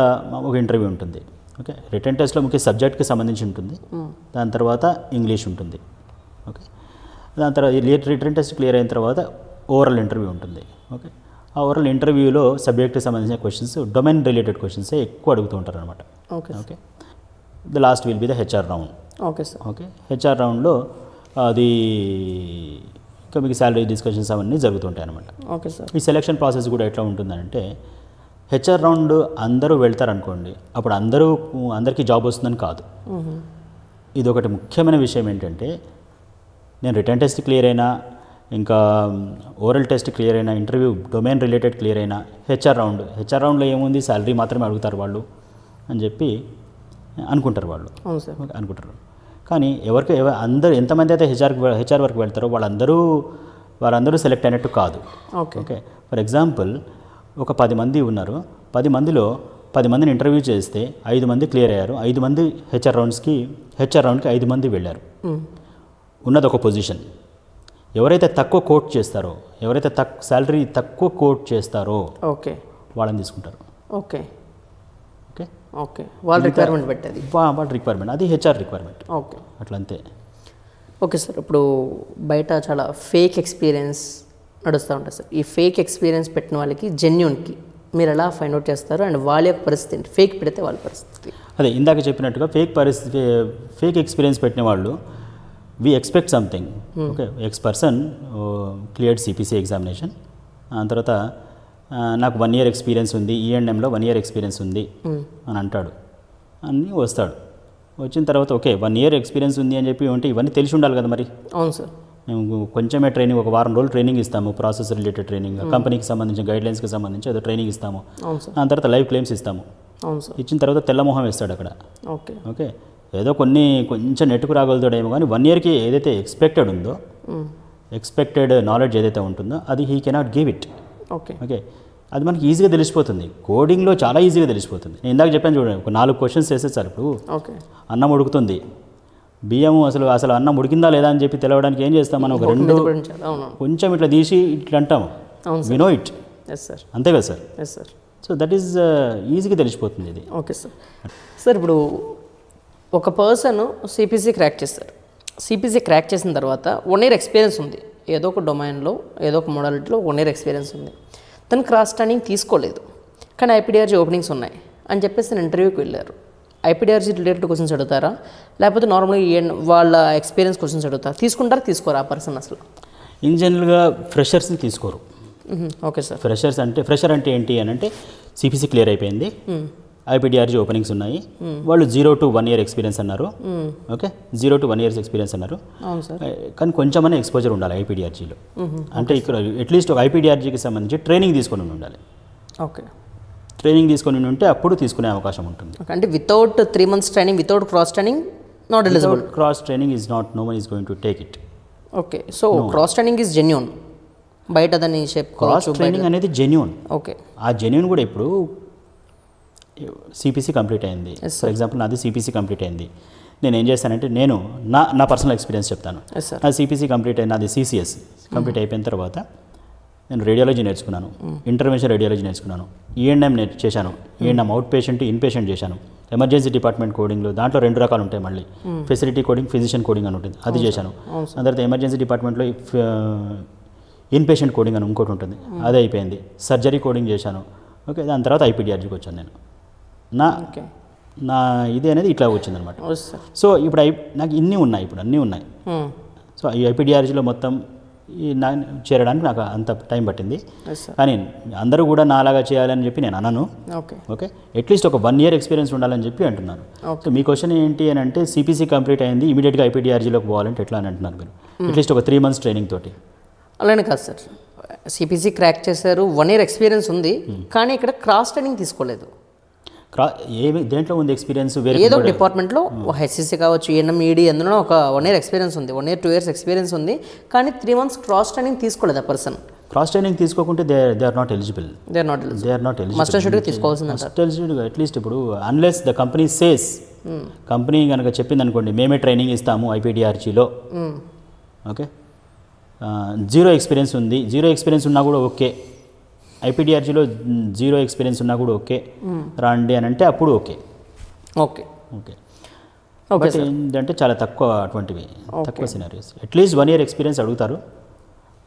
ఒక ఇంటర్వ్యూ ఉంటుంది. ఓకే, రిటన్ టెస్ట్లో ముఖ్య సబ్జెక్ట్కి సంబంధించి ఉంటుంది, దాని తర్వాత ఇంగ్లీష్ ఉంటుంది. ఓకే, దాని తర్వాత రిటన్ టెస్ట్ క్లియర్ అయిన తర్వాత ఓవరాల్ ఇంటర్వ్యూ ఉంటుంది. ఓకే, ఆ ఓవరాల్ ఇంటర్వ్యూలో సబ్జెక్ట్కి సంబంధించిన క్వశ్చన్స్, డొమైన్ రిలేటెడ్ క్వశ్చన్సే ఎక్కువ అడుగుతూ ఉంటారు అనమాట. Okay, the last will be the HR round. Okay sir. Okay, HR రౌండ్లో అది ఇంకా మీకు శాలరీ డిస్కషన్స్ అవన్నీ జరుగుతుంటాయి అనమాట. Okay sir. ఈ సెలక్షన్ ప్రాసెస్ కూడా ఎట్లా ఉంటుందంటే హెచ్ఆర్ రౌండ్ అందరూ వెళ్తారనుకోండి, అప్పుడు అందరికీ జాబ్ వస్తుందని కాదు. ఇది ఒకటి ముఖ్యమైన విషయం ఏంటంటే నేను రిటర్న్ టెస్ట్ క్లియర్ అయినా, ఇంకా ఓరల్ టెస్ట్ క్లియర్ అయినా, ఇంటర్వ్యూ డొమైన్ రిలేటెడ్ క్లియర్ అయినా, హెచ్ఆర్ రౌండ్లో ఏముంది శాలరీ మాత్రమే అడుగుతారు వాళ్ళు అని చెప్పి అనుకుంటారు వాళ్ళు. అనుకుంటారు. కానీ అందరూ ఎంతమంది అయితే హెచ్ఆర్ వరకు వెళ్తారో వారందరూ సెలెక్ట్ అయినట్టు కాదు. ఓకే, ఫర్ ఎగ్జాంపుల్ ఒక 10 మంది ఉన్నారు, 10 మందిలో 10 మందిని ఇంటర్వ్యూ చేస్తే 5 మంది క్లియర్ అయ్యారు, 5 మంది హెచ్ఆర్ రౌండ్కి 5 మంది వెళ్ళారు. ఉన్నది ఒక పొజిషన్. ఎవరైతే తక్కువ కోట్ చేస్తారో, ఎవరైతే శాలరీ తక్కువ కోట్ చేస్తారో ఓకే వాళ్ళని తీసుకుంటారు. ఓకే ఓకే ఓకే వాళ్ళ రిక్వైర్మెంట్ పెట్టేది, వాళ్ళ రిక్వైర్మెంట్, అది హెచ్ఆర్ రిక్వైర్మెంట్. ఓకే, అట్లా అంతే. ఓకే సార్, ఇప్పుడు బయట చాలా ఫేక్ ఎక్స్పీరియన్స్ నడుస్తూ ఉంటుంది సార్. ఈ ఫేక్ ఎక్స్పీరియన్స్ పెట్టిన వాళ్ళకి జెన్యూన్కి మీరు ఎలా ఫైండ్ అవుట్ చేస్తారు అండ్ వాళ్ళ యొక్క పరిస్థితి ఏంటి? ఫేక్ పెడితే వాళ్ళ పరిస్థితి అదే ఇందాక చెప్పినట్టుగా ఫేక్ ఎక్స్పీరియన్స్ పెట్టిన వాళ్ళు we expect something. Okay, X person cleared CPC examination, దాని తర్వాత నాకు 1 year ఎక్స్పీరియన్స్ ఉంది, ఈఎన్ఎంలో 1 year ఎక్స్పీరియన్స్ ఉంది అని అంటాడు, అని వస్తాడు. వచ్చిన తర్వాత ఓకే 1 year ఎక్స్పీరియన్స్ ఉంది అని చెప్పి ఉంటే ఇవన్నీ తెలిసి ఉండాలి కదా మరి. అవును సార్. మేము కొంచెమే ట్రైనింగ్, ఒక వారం రోజులు ట్రైనింగ్ ఇస్తాము, ప్రాసెస్ రిలేటెడ్ ట్రైనింగ్, కంపెనీకి సంబంధించిన గైడ్లైన్స్కి సంబంధించి ఏదో ట్రైనింగ్ ఇస్తాము. అవును సార్. దాని తర్వాత లైవ్ క్లెయిమ్స్ ఇస్తాము. అవును సార్. ఇచ్చిన తర్వాత తెల్లమొహం వేస్తాడు అక్కడ. ఓకే. ఓకే, ఏదో కొంచెం నెట్టుకు రాగలుగుతాడేమో, కానీ 1 yearకి ఏదైతే ఎక్స్పెక్టెడ్ ఉందో, ఎక్స్పెక్టెడ్ నాలెడ్జ్ ఏదైతే ఉంటుందో అది he cannot give it. Okay. Okay, అది మనకి ఈజీగా తెలిసిపోతుంది. కోడింగ్లో చాలా ఈజీగా తెలిసిపోతుంది. నేను ఇందాక చెప్పాను చూడండి, ఒక 4 questions వేసేసారు. ఇప్పుడు ఓకే, అన్నం ఉడుకుతుంది, బియ్యం అసలు అన్నం ఉడికిందా లేదా అని చెప్పి తెలవడానికి ఏం చేస్తాం మనం, ఒక 2 కొంచెం ఇట్లా తీసి ఇట్లా అంటాము, we know it. Yes sir. అంతే కదా sir? Yes sir. So that is ఈజీగా తెలిసిపోతుంది ఇది. Okay sir. సార్ ఇప్పుడు ఒక పర్సన్ సిపిసి క్రాక్ చేస్తారు. సిపిసి క్రాక్ చేసిన తర్వాత 1 year ఎక్స్పీరియన్స్ ఉంది, ఏదో ఒక డొమైన్లో ఏదో ఒక మోడాలిటీలో 1 year ఎక్స్పీరియన్స్ ఉంది. తను క్రాస్ ట్రైనింగ్ తీసుకోలేదు, కానీ ఐపీడిఆర్జీ ఓపెనింగ్స్ ఉన్నాయి అని చెప్పేసి నేను ఇంటర్వ్యూకి వెళ్ళారు. ఐపీడిఆర్జీ రిలేటెడ్ క్వశ్చన్స్ అడుగుతారా, లేకపోతే నార్మల్గా వాళ్ళ ఎక్స్పీరియన్స్ క్వశ్చన్స్ అడుగుతారా? తీసుకుంటారా తీసుకోరా ఆ పర్సన్ అసలు? ఇన్ జనరల్గా ఫ్రెషర్స్ని తీసుకోరు. Okay sir. ఫ్రెషర్ అంటే ఏంటి అని అంటే సిపిసి క్లియర్ అయిపోయింది, ఐపీడిఆర్జీ ఓపెనింగ్స్ ఉన్నాయి, వాళ్ళు 0 to 1 year ఎక్స్పీరియన్స్ అన్నారు. ఓకే, 0 to 1 years ఎక్స్పీరియన్స్ అన్నారు. అవును సార్. కానీ కొంచెమనే ఎక్స్పోజర్ ఉండాలి ఐపీడిఆర్జీలో. అంటే ఇక్కడ అట్లీస్ట్ ఒక ఐపీడిఆర్జీకి సంబంధించి ట్రైనింగ్ తీసుకొని ఉండాలి. ఓకే, ట్రైనింగ్ తీసుకొని ఉంటే అప్పుడు తీసుకునే అవకాశం ఉంటుంది. అంటే without 3 months training, without cross training not eligible. Cross training is not, no one is going to take it. Okay, so cross training is genuine, బయట దాన్ని క్రాస్ ట్రైనింగ్ అనేది జెన్యూన్. ఓకే, ఆ జెన్యూన్ కూడా ఇప్పుడు సిపిసి కంప్లీట్ అయింది. For example నాది CPC complete అయింది, నేను ఏం చేస్తానంటే నేను నా పర్సనల్ ఎక్స్పీరియన్స్ చెప్తాను. నా సిపిసి కంప్లీట్ అయింది, నాది సిసిఎస్ కంప్లీట్ అయిపోయిన తర్వాత నేను రేడియాలజీ నేర్చుకున్నాను, ఇంటర్వెన్షన్ రేడియాలజీ నేర్చుకున్నాను, ఈఎన్ఎం చేశాను, ENM out patient, in patient చేశాను, ఎమర్జెన్సీ డిపార్ట్మెంట్ కోడింగ్లో దాంట్లో 2 రకాలు ఉంటాయి, మళ్ళీ ఫెసిలిటీ కోడింగ్, ఫిజిషియన్ కోడింగ్ అని ఉంటుంది, అది చేశాను. దాని తర్వాత ఎమర్జెన్సీ డిపార్ట్మెంట్లో ఇన్ పేషెంట్ కోడింగ్ అని ఇంకోటి ఉంటుంది, అది అయిపోయింది. సర్జరీ కోడింగ్ చేశాను. ఓకే, దాని తర్వాత ఐపీడిఆర్జీకి వచ్చాను నేను. నా ఇది అనేది ఇట్లా వచ్చిందనమాట. సో ఇప్పుడు నాకు ఇన్ని ఉన్నాయి, ఇప్పుడు అన్నీ ఉన్నాయి. సో ఈ ఐపీడిఆర్జీలో మొత్తం చేరడానికి నాకు అంత టైం పట్టింది. కానీ అందరూ కూడా నాలాగా చేయాలని చెప్పి నేను అనను. ఓకే, అట్లీస్ట్ ఒక 1 year ఎక్స్పీరియన్స్ ఉండాలని చెప్పి అంటున్నారు. సో మీ క్వశ్చన్ ఏంటి అని అంటే సిపిసి కంప్లీట్ అయింది, ఇమీడియట్గా ఐపీడిఆర్జీలోకి పోవాలంటే ఎట్లా అని అంటున్నారు మీరు. అట్లీస్ట్ ఒక 3 months ట్రైనింగ్ తోటి. అలానే కాదు సార్, సిపిసి క్రాక్ చేశారు, 1 year ఎక్స్పీరియన్స్ ఉంది, కానీ ఇక్కడ క్రాస్ ట్రైనింగ్ తీసుకోలేదు. దేంట్లో ఉంది ఎక్స్పీరియన్స్? ఏదో ఒక డిపార్ట్మెంట్లో హెచ్సిసి కావచ్చు, ఈఎన్ఎం, ఈడీ, అందులో ఒక 1 year ఎక్స్పీరియన్స్ ఉంది, 1 year 2 years ఎక్స్పీరియన్స్ ఉంది, కానీ 3 months క్రాస్ ట్రైనింగ్ తీసుకోలేదు ఆ పర్సన్. క్రాస్ ట్రైనింగ్ తీసుకోకుంటే they are not eligible. Must and షుడ్గా తీసుకోవాల్సింది. అట్లీస్ట్ ఇప్పుడు unless the company says, company కనుక చెప్పింది అనుకోండి మేమే ట్రైనింగ్ ఇస్తాము ఐపీడిఆర్జీలో, ఓకే, 0 ఎక్స్పీరియన్స్ ఉంది, 0 ఎక్స్పీరియన్స్ ఉన్నా కూడా ఓకే, ఐపీడిఆర్జీలో 0 ఎక్స్పీరియన్స్ ఉన్నా కూడా ఓకే రాండి అని అంటే అప్పుడు ఓకే. ఓకే ఓకే బట్ ఏంటంటే చాలా తక్కువ అటువంటివి, తక్కువ సినారియోస్. అట్లీస్ట్ 1 year ఎక్స్పీరియన్స్ అడుగుతారు.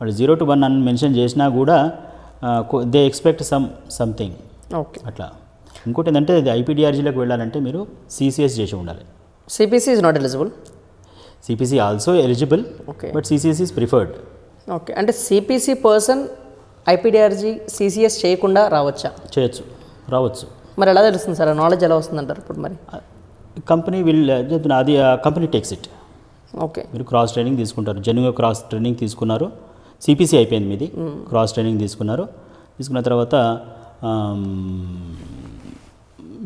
వాళ్ళు 0 to 1 అని మెన్షన్ చేసినా కూడా దే ఎక్స్పెక్ట్ సంథింగ్. ఓకే, అట్లా. ఇంకోటి ఏంటంటే ఐపీడిఆర్జీలోకి వెళ్ళాలంటే మీరు సిసిఎస్ చేసి ఉండాలి. CPC is not eligible. CPC also eligible, but CCS is preferred. Okay, అంటే సిపిసి పర్సన్ ఐపీడిఆర్జీ సిసిఎస్ చేయకుండా రావచ్చు. మరి ఎలా తెలుస్తుంది సార్, నాలెడ్జ్ ఎలా వస్తుంది అంటారు ఇప్పుడు? మరి కంపెనీ చెప్తున్నా, అది కంపెనీ టేక్స్ ఇట్. ఓకే, మీరు క్రాస్ ట్రైనింగ్ తీసుకుంటారు, జెన్యున్గా క్రాస్ ట్రైనింగ్ తీసుకున్నారు, సిపిసి అయిపోయింది మీది, క్రాస్ ట్రైనింగ్ తీసుకున్న తర్వాత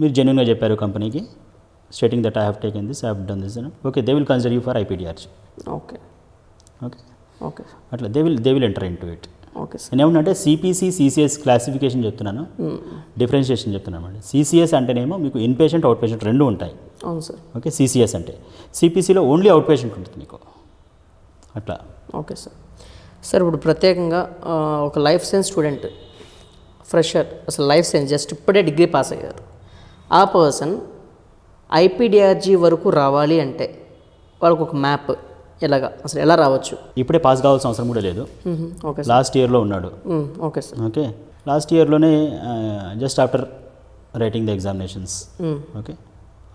మీరు జెన్యున్గా చెప్పారు కంపెనీకి, stating that I have taken this, I have done this, okay, they will consider you for IPDRG. Okay okay okay అట్లా they will enter into it. Okay sir. నేను ఏమన్నా సిపిసి సిసిఎస్ క్లాసిఫికేషన్ చెప్తున్నాను, differentiation చెప్తున్నాను అండి. CCS అంటేనేమో మీకు in patient, out patient 2 ఉంటాయి. అవును సార్. ఓకే, సిసిఎస్ అంటే సిపిసిలో ఓన్లీ అవుట్ పేషెంట్ ఉంటుంది మీకు, అట్లా. Okay sir. సార్ ఇప్పుడు ప్రత్యేకంగా ఒక లైఫ్ సైన్స్ స్టూడెంట్, ఫ్రెషర్, అసలు లైఫ్ సైన్స్ జస్ట్ ఇప్పుడే డిగ్రీ పాస్ అయ్యారు, ఆ పర్సన్ ఐపీడిఆర్జీ వరకు రావాలి అంటే వాళ్ళకు ఒక మ్యాప్ ఎలాగా, అసలు ఎలా రావచ్చు? ఇప్పుడే పాస్ కావాల్సిన అవసరం కూడా లేదు. ఓకే, లాస్ట్ ఇయర్లో ఉన్నాడు. Okay sir. ఓకే, లాస్ట్ ఇయర్లోనే just after writing the examinations, okay,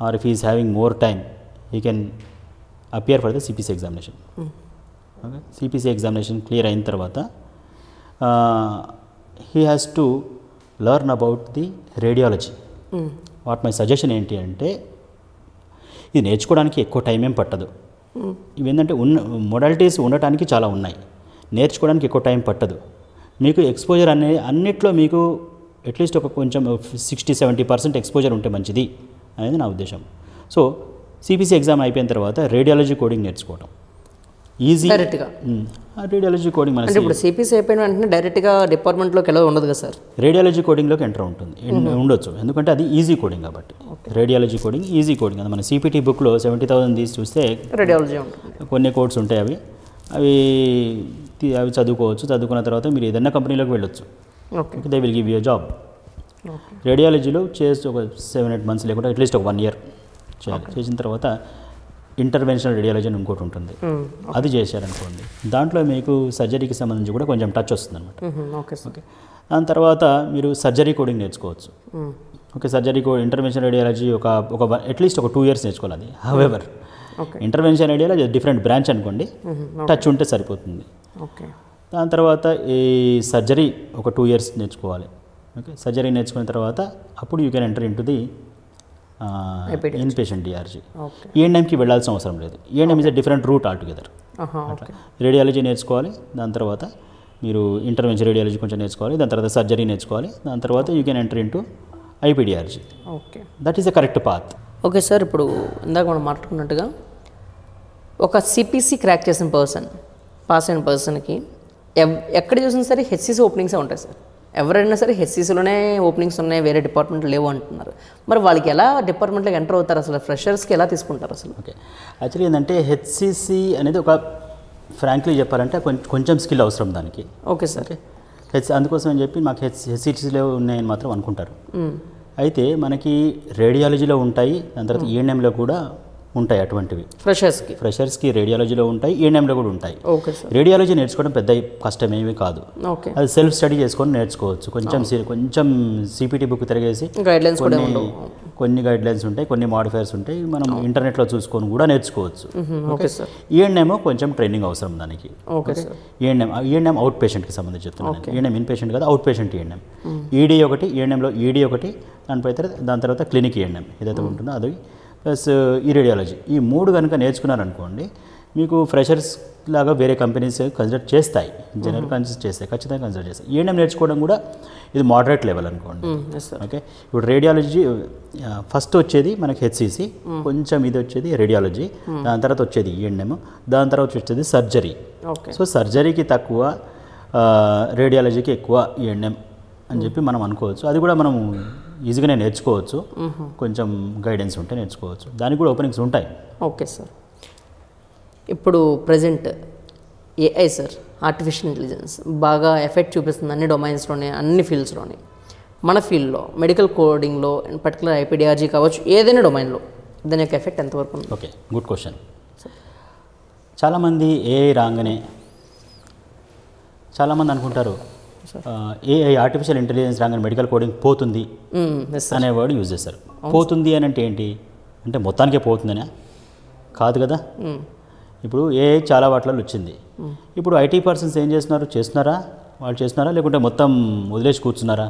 or if is having more time he can appear for the CPC examination. Okay, CPC examination clear అయిన తర్వాత he has to learn about the radiology. What my suggestion ఏంటి అంటే ఇది నేర్చుకోవడానికి ఎక్కువ time ఏం పట్టదు. ఇవి ఏంటంటే మోడాలిటీస్ ఉండటానికి చాలా ఉన్నాయి, నేర్చుకోవడానికి ఎక్కువ టైం పట్టదు. మీకు ఎక్స్పోజర్ అన్నిట్లో మీకు అట్లీస్ట్ ఒక కొంచెం 60-70% ఎక్స్పోజర్ ఉంటే మంచిది అనేది నా ఉద్దేశం. సో సిపిసి ఎగ్జామ్ అయిపోయిన తర్వాత రేడియాలజీ కోడింగ్ నేర్చుకోవడం ఈజీ. డైరెక్ట్గా రేడియాలజీ కోడింగ్ అంటే ఇప్పుడు సిపిసి అయిపోయిన వెంటనే డైరెక్ట్గా డిపార్ట్మెంట్లోకి ఎలా ఉండదు కదా సార్? రేడియాలజీ కోడింగ్లోకి ఎంటర్ ఉండొచ్చు, ఎందుకంటే అది ఈజీ కోడింగ్ కాబట్టి. Radiology coding easy coding. అది మన సిపిటి బుక్లో 70,000 తీసి చూస్తే రేడియాలజీ ఉంటుంది, కొన్ని కోడ్స్ ఉంటాయి, అవి చదువుకోవచ్చు. చదువుకున్న తర్వాత మీరు ఏదైనా కంపెనీలోకి వెళ్ళొచ్చు. Okay, they will give you job. రేడియాలజీలో చేసి ఒక 7-8 months లేకుండా అట్లీస్ట్ ఒక 1 year చేయాలి. చేసిన తర్వాత ఇంటర్వెన్షనల్ రేడియాలజీ అని ఇంకోటి ఉంటుంది, అది చేశారనుకోండి. దాంట్లో మీకు సర్జరీకి సంబంధించి కూడా కొంచెం టచ్ వస్తుంది అనమాట. ఓకే, దాని తర్వాత మీరు సర్జరీ కోడింగ్ నేర్చుకోవచ్చు. ఓకే, సర్జరీ ఇంటర్వెన్షనల్ రేడియాలజీ ఒక అట్లీస్ట్ ఒక 2 years నేర్చుకోవాలి. అది however intervention radiology different branch అనుకోండి, టచ్ ఉంటే సరిపోతుంది. ఓకే, దాని తర్వాత ఈ సర్జరీ ఒక 2 years నేర్చుకోవాలి. ఓకే, సర్జరీ నేర్చుకున్న తర్వాత అప్పుడు you can enter into the inpatient DRG. ఈఎన్ఎంకి వెళ్ళాల్సిన అవసరం లేదు. ENM is a different route altogether. Radiology నేర్చుకోవాలి, దాని తర్వాత మీరు ఇంటర్వెన్షన్ రేడియాలజీ కొంచెం నేర్చుకోవాలి, దాని తర్వాత సర్జరీ నేర్చుకోవాలి, దాని తర్వాత you can enter into IPDRG. Okay, that is the correct path. Okay sir, ఇప్పుడు ఇందాక మనం మాట్లాడుకున్నట్టుగా ఒక సిపిసి క్రాక్ చేసిన పర్సన్, పాస్ అయిన పర్సన్కి ఎక్కడ చూసినా సరే హెచ్సిసి ఓపెనింగ్సే ఉంటాయి సార్. ఎవరైనా సరే హెచ్సిసిలోనే ఓపెనింగ్స్ ఉన్నాయి, వేరే డిపార్ట్మెంట్ లేవు అంటున్నారు. మరి వాళ్ళకి ఎలా డిపార్ట్మెంట్లోకి ఎంటర్ అవుతారు అసలు? ఫ్రెషర్స్కి ఎలా తీసుకుంటారు అసలు? ఓకే, యాక్చువల్లీ ఏంటంటే హెచ్సిసి అనేది ఒక ఫ్రాంక్లీ చెప్పాలంటే కొంచెం స్కిల్ అవసరం దానికి. Okay sir. అందుకోసం అని చెప్పి మాకు హెచ్సిసిలో ఉన్నాయని మాత్రం అనుకుంటారు. అయితే మనకి రేడియాలజీలో ఉంటాయి, దాని తర్వాత ఈఎన్ఎంలో కూడా ఉంటాయి అటువంటివి. ఫ్రెషర్స్కి రేడియాలజీలో ఉంటాయి, ఈఎన్ఎంలో కూడా ఉంటాయి. రేడియాలజీ నేర్చుకోవడం పెద్ద కష్టమేమీ కాదు, అది సెల్ఫ్ స్టడీ చేసుకొని నేర్చుకోవచ్చు. కొంచెం సిపిటి బుక్ తిరిగేసి కొన్ని గైడ్లైన్స్ ఉంటాయి, కొన్ని మాడిఫైర్స్ ఉంటాయి, మనం ఇంటర్నెట్లో చూసుకొని కూడా నేర్చుకోవచ్చు. ఈఎన్ఎం కొంచెం ట్రైనింగ్ అవసరం దానికి. ఈఎన్ఎం అవుట్ పేషెంట్కి సంబంధించి చెప్తున్నాను. ఈఎన్ఎం ఇన్ పేషెంట్ కదా, అవుట్ పేషెంట్ ఈఎన్ఎం. ఈడీ ఒకటి, ఈఎన్ఎంలో ఈడీ ఒకటి, దాని తర్వాత క్లినిక్ ఈఎన్ఎం ఏదైతే ఉంటుందో అది, ప్లస్ ఈ రేడియాలజీ. ఈ 3 కనుక నేర్చుకున్నారనుకోండి, మీకు ఫ్రెషర్స్ లాగా వేరే కంపెనీస్ కన్సిడర్ చేస్తాయి, జనరల్ కన్సిడర్ చేస్తాయి, ఖచ్చితంగా కన్సిడర్ చేస్తాయి. ఈఎన్ఎం నేర్చుకోవడం కూడా ఇది మోడరేట్ లెవెల్ అనుకోండి. ఓకే, ఇప్పుడు రేడియాలజీ ఫస్ట్ వచ్చేది మనకి హెచ్సిసి, కొంచెం ఇది వచ్చేది రేడియాలజీ, దాని తర్వాత వచ్చేది ఈఎన్ఎం, దాని తర్వాత వచ్చేది సర్జరీ. సో సర్జరీకి తక్కువ, రేడియాలజీకి ఎక్కువ ఈఎన్ఎం అని చెప్పి మనం అనుకోవచ్చు. అది కూడా మనం ఈజీగానే నేర్చుకోవచ్చు, కొంచెం గైడెన్స్ ఉంటే నేర్చుకోవచ్చు. దానికి కూడా ఓపెనింగ్స్ ఉంటాయి. ఓకే సార్, ఇప్పుడు present AI sir, artificial intelligence బాగా ఎఫెక్ట్ చూపిస్తుంది అన్ని డొమైన్స్లోనే, అన్ని ఫీల్డ్స్లోనే. మన ఫీల్డ్లో మెడికల్ కోడింగ్లో పర్టికులర్ ఐపీడిఆర్జీ కావచ్చు, ఏదైనా డొమైన్లో దాని యొక్క ఎఫెక్ట్ ఎంతవరకు ఉంది? Okay, good question. చాలామంది ఏఐ రాగానే చాలామంది అనుకుంటారు ఏఐ ఆర్టిఫిషియల్ ఇంటెలిజెన్స్ రాగానే మెడికల్ కోడింగ్ పోతుంది అనే వర్డ్ యూజ్ చేస్తారు. పోతుంది అని అంటే ఏంటి అంటే మొత్తానికే పోతుందనే కాదు కదా. ఇప్పుడు ఏఐ చాలా వాటిలో వచ్చింది. ఇప్పుడు ఐటీ పర్సన్స్ ఏం చేస్తున్నారా వాళ్ళు చేస్తున్నారా, లేకుంటే మొత్తం వదిలేసి కూర్చున్నారా?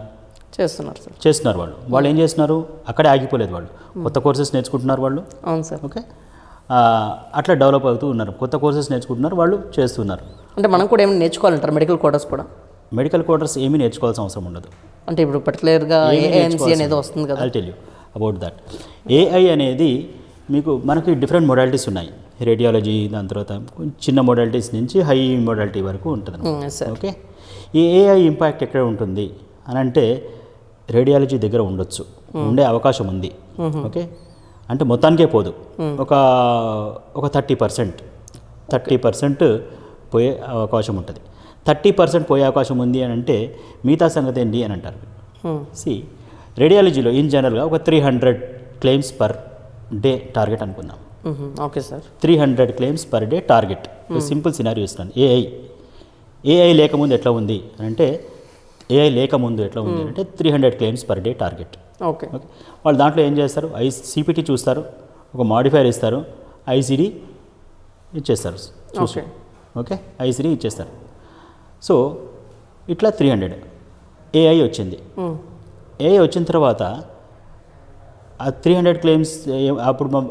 చేస్తున్నారు వాళ్ళు ఏం చేస్తున్నారు, అక్కడే ఆగిపోలేదు. వాళ్ళు కొత్త కోర్సెస్ నేర్చుకుంటున్నారు వాళ్ళు. అవును సార్. ఓకే, అట్లా డెవలప్ అవుతూ ఉన్నారు, కొత్త కోర్సెస్ నేర్చుకుంటున్నారు, వాళ్ళు చేస్తున్నారు. అంటే మనం కూడా ఏమైనా నేర్చుకోవాలంటారు మెడికల్ కోర్సెస్ కూడా? మెడికల్ కోర్సెస్ ఏమీ నేర్చుకోవాల్సిన అవసరం ఉండదు. అంటే ఇప్పుడు పర్టికులర్గా ఏఎంసీ అనేది వస్తుంది కదా, I tell you about that. AI అనేది మనకి డిఫరెంట్ మోడాలిటీస్ ఉన్నాయి. రేడియాలజీ, దాని తర్వాత చిన్న మోడాలిటీస్ నుంచి హై మోడాలిటీ వరకు ఉంటుంది. ఓకే, ఈ ఏఐ ఇంపాక్ట్ ఎక్కడ ఉంటుంది అని అంటే రేడియాలజీ దగ్గర ఉండే అవకాశం ఉంది. ఓకే, అంటే మొత్తానికే పోదు, ఒక 30% పోయే అవకాశం ఉంటుంది. 30% పోయే అవకాశం ఉంది అని అంటే మిగతా సంగతి ఏంటి అని అంటారు. రేడియాలజీలో ఇన్ జనరల్గా ఒక 300 claims పర్ డే టార్గెట్ అనుకుందాం. Okay sir, 300 claims per day target. Simple scenario ఇస్తున్నాను. ఏఐ లేకముందు ఎట్లా ఉంది అంటే 300 claims per day target. Okay, వాళ్ళు దాంట్లో ఏం చేస్తారు, సిపిటి చూస్తారు, ఒక మాడిఫైర్ ఇస్తారు, ఐసిడి ఇచ్చేస్తారు. ఓకే, ఐసిడి ఇచ్చేస్తారు. సో ఇట్లా 300 ఏఐ వచ్చింది. ఏఐ వచ్చిన తర్వాత ఆ 300 క్లెయిమ్స్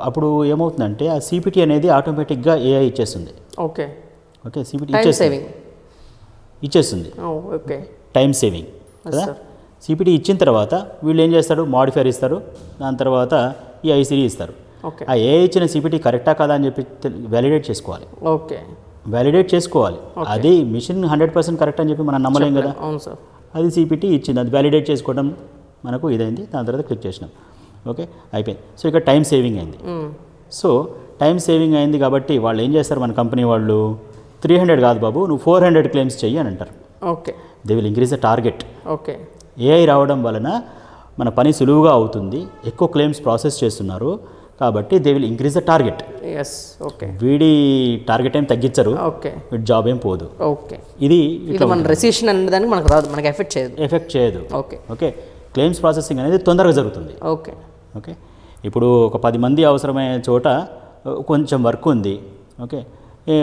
అప్పుడు ఏమవుతుందంటే ఆ సిపిటి అనేది ఆటోమేటిక్గా ఏఐ ఇచ్చేస్తుంది. Okay okay CPT time saving ఇచ్చేస్తుంది ఓకే టైం సేవింగ్ కదా. సిపిటి ఇచ్చిన తర్వాత వీళ్ళు ఏం చేస్తారు, మాడిఫైర్ ఇస్తారు, దాని తర్వాత ఈ ఐసిడి ఇస్తారు. ఓకే ఆ ఏఐ ఇచ్చిన సిపిటి కరెక్టా కదా అని చెప్పి వ్యాలిడేట్ చేసుకోవాలి. ఓకే వ్యాలిడేట్ చేసుకోవాలి. అది మిషన్ 100% కరెక్ట్ అని చెప్పి మనం నమ్మలేం కదా. అవును సార్. అది సిపిటి ఇచ్చింది, అది వ్యాలిడేట్ చేసుకోవడం మనకు ఇదైంది. దాని తర్వాత క్లిక్ చేసినాం, ఓకే అయిపోయింది. సో ఇక్కడ టైం సేవింగ్ అయింది. సో టైం సేవింగ్ అయింది కాబట్టి వాళ్ళు ఏం చేస్తారు, మన కంపెనీ వాళ్ళు 300 కాదు బాబు నువ్వు 400 క్లెయిమ్స్ చెయ్యి అని అంటారు. Okay they will increase the target. Okay AI రావడం వలన మన పని సులువుగా అవుతుంది, ఎక్కువ క్లెయిమ్స్ ప్రాసెస్ చేస్తున్నారు కాబట్టి they will increase the target. Yes okay వీడి టార్గెట్ ఏం తగ్గించరు, ఓకే వీడి జాబ్ ఏం పోదు. ఓకే ఇది ఇది మన రెసిషన్ అనే దానికి మనకు రాదు, మనకి ఎఫెక్ట్ చేయదు. ఓకే ఓకే క్లెయిమ్స్ ప్రాసెసింగ్ అనేది తొందరగా జరుగుతుంది. ఓకే ఓకే ఇప్పుడు ఒక 10 మంది అవసరమయ్యే చోట కొంచెం వర్క్ ఉంది, ఓకే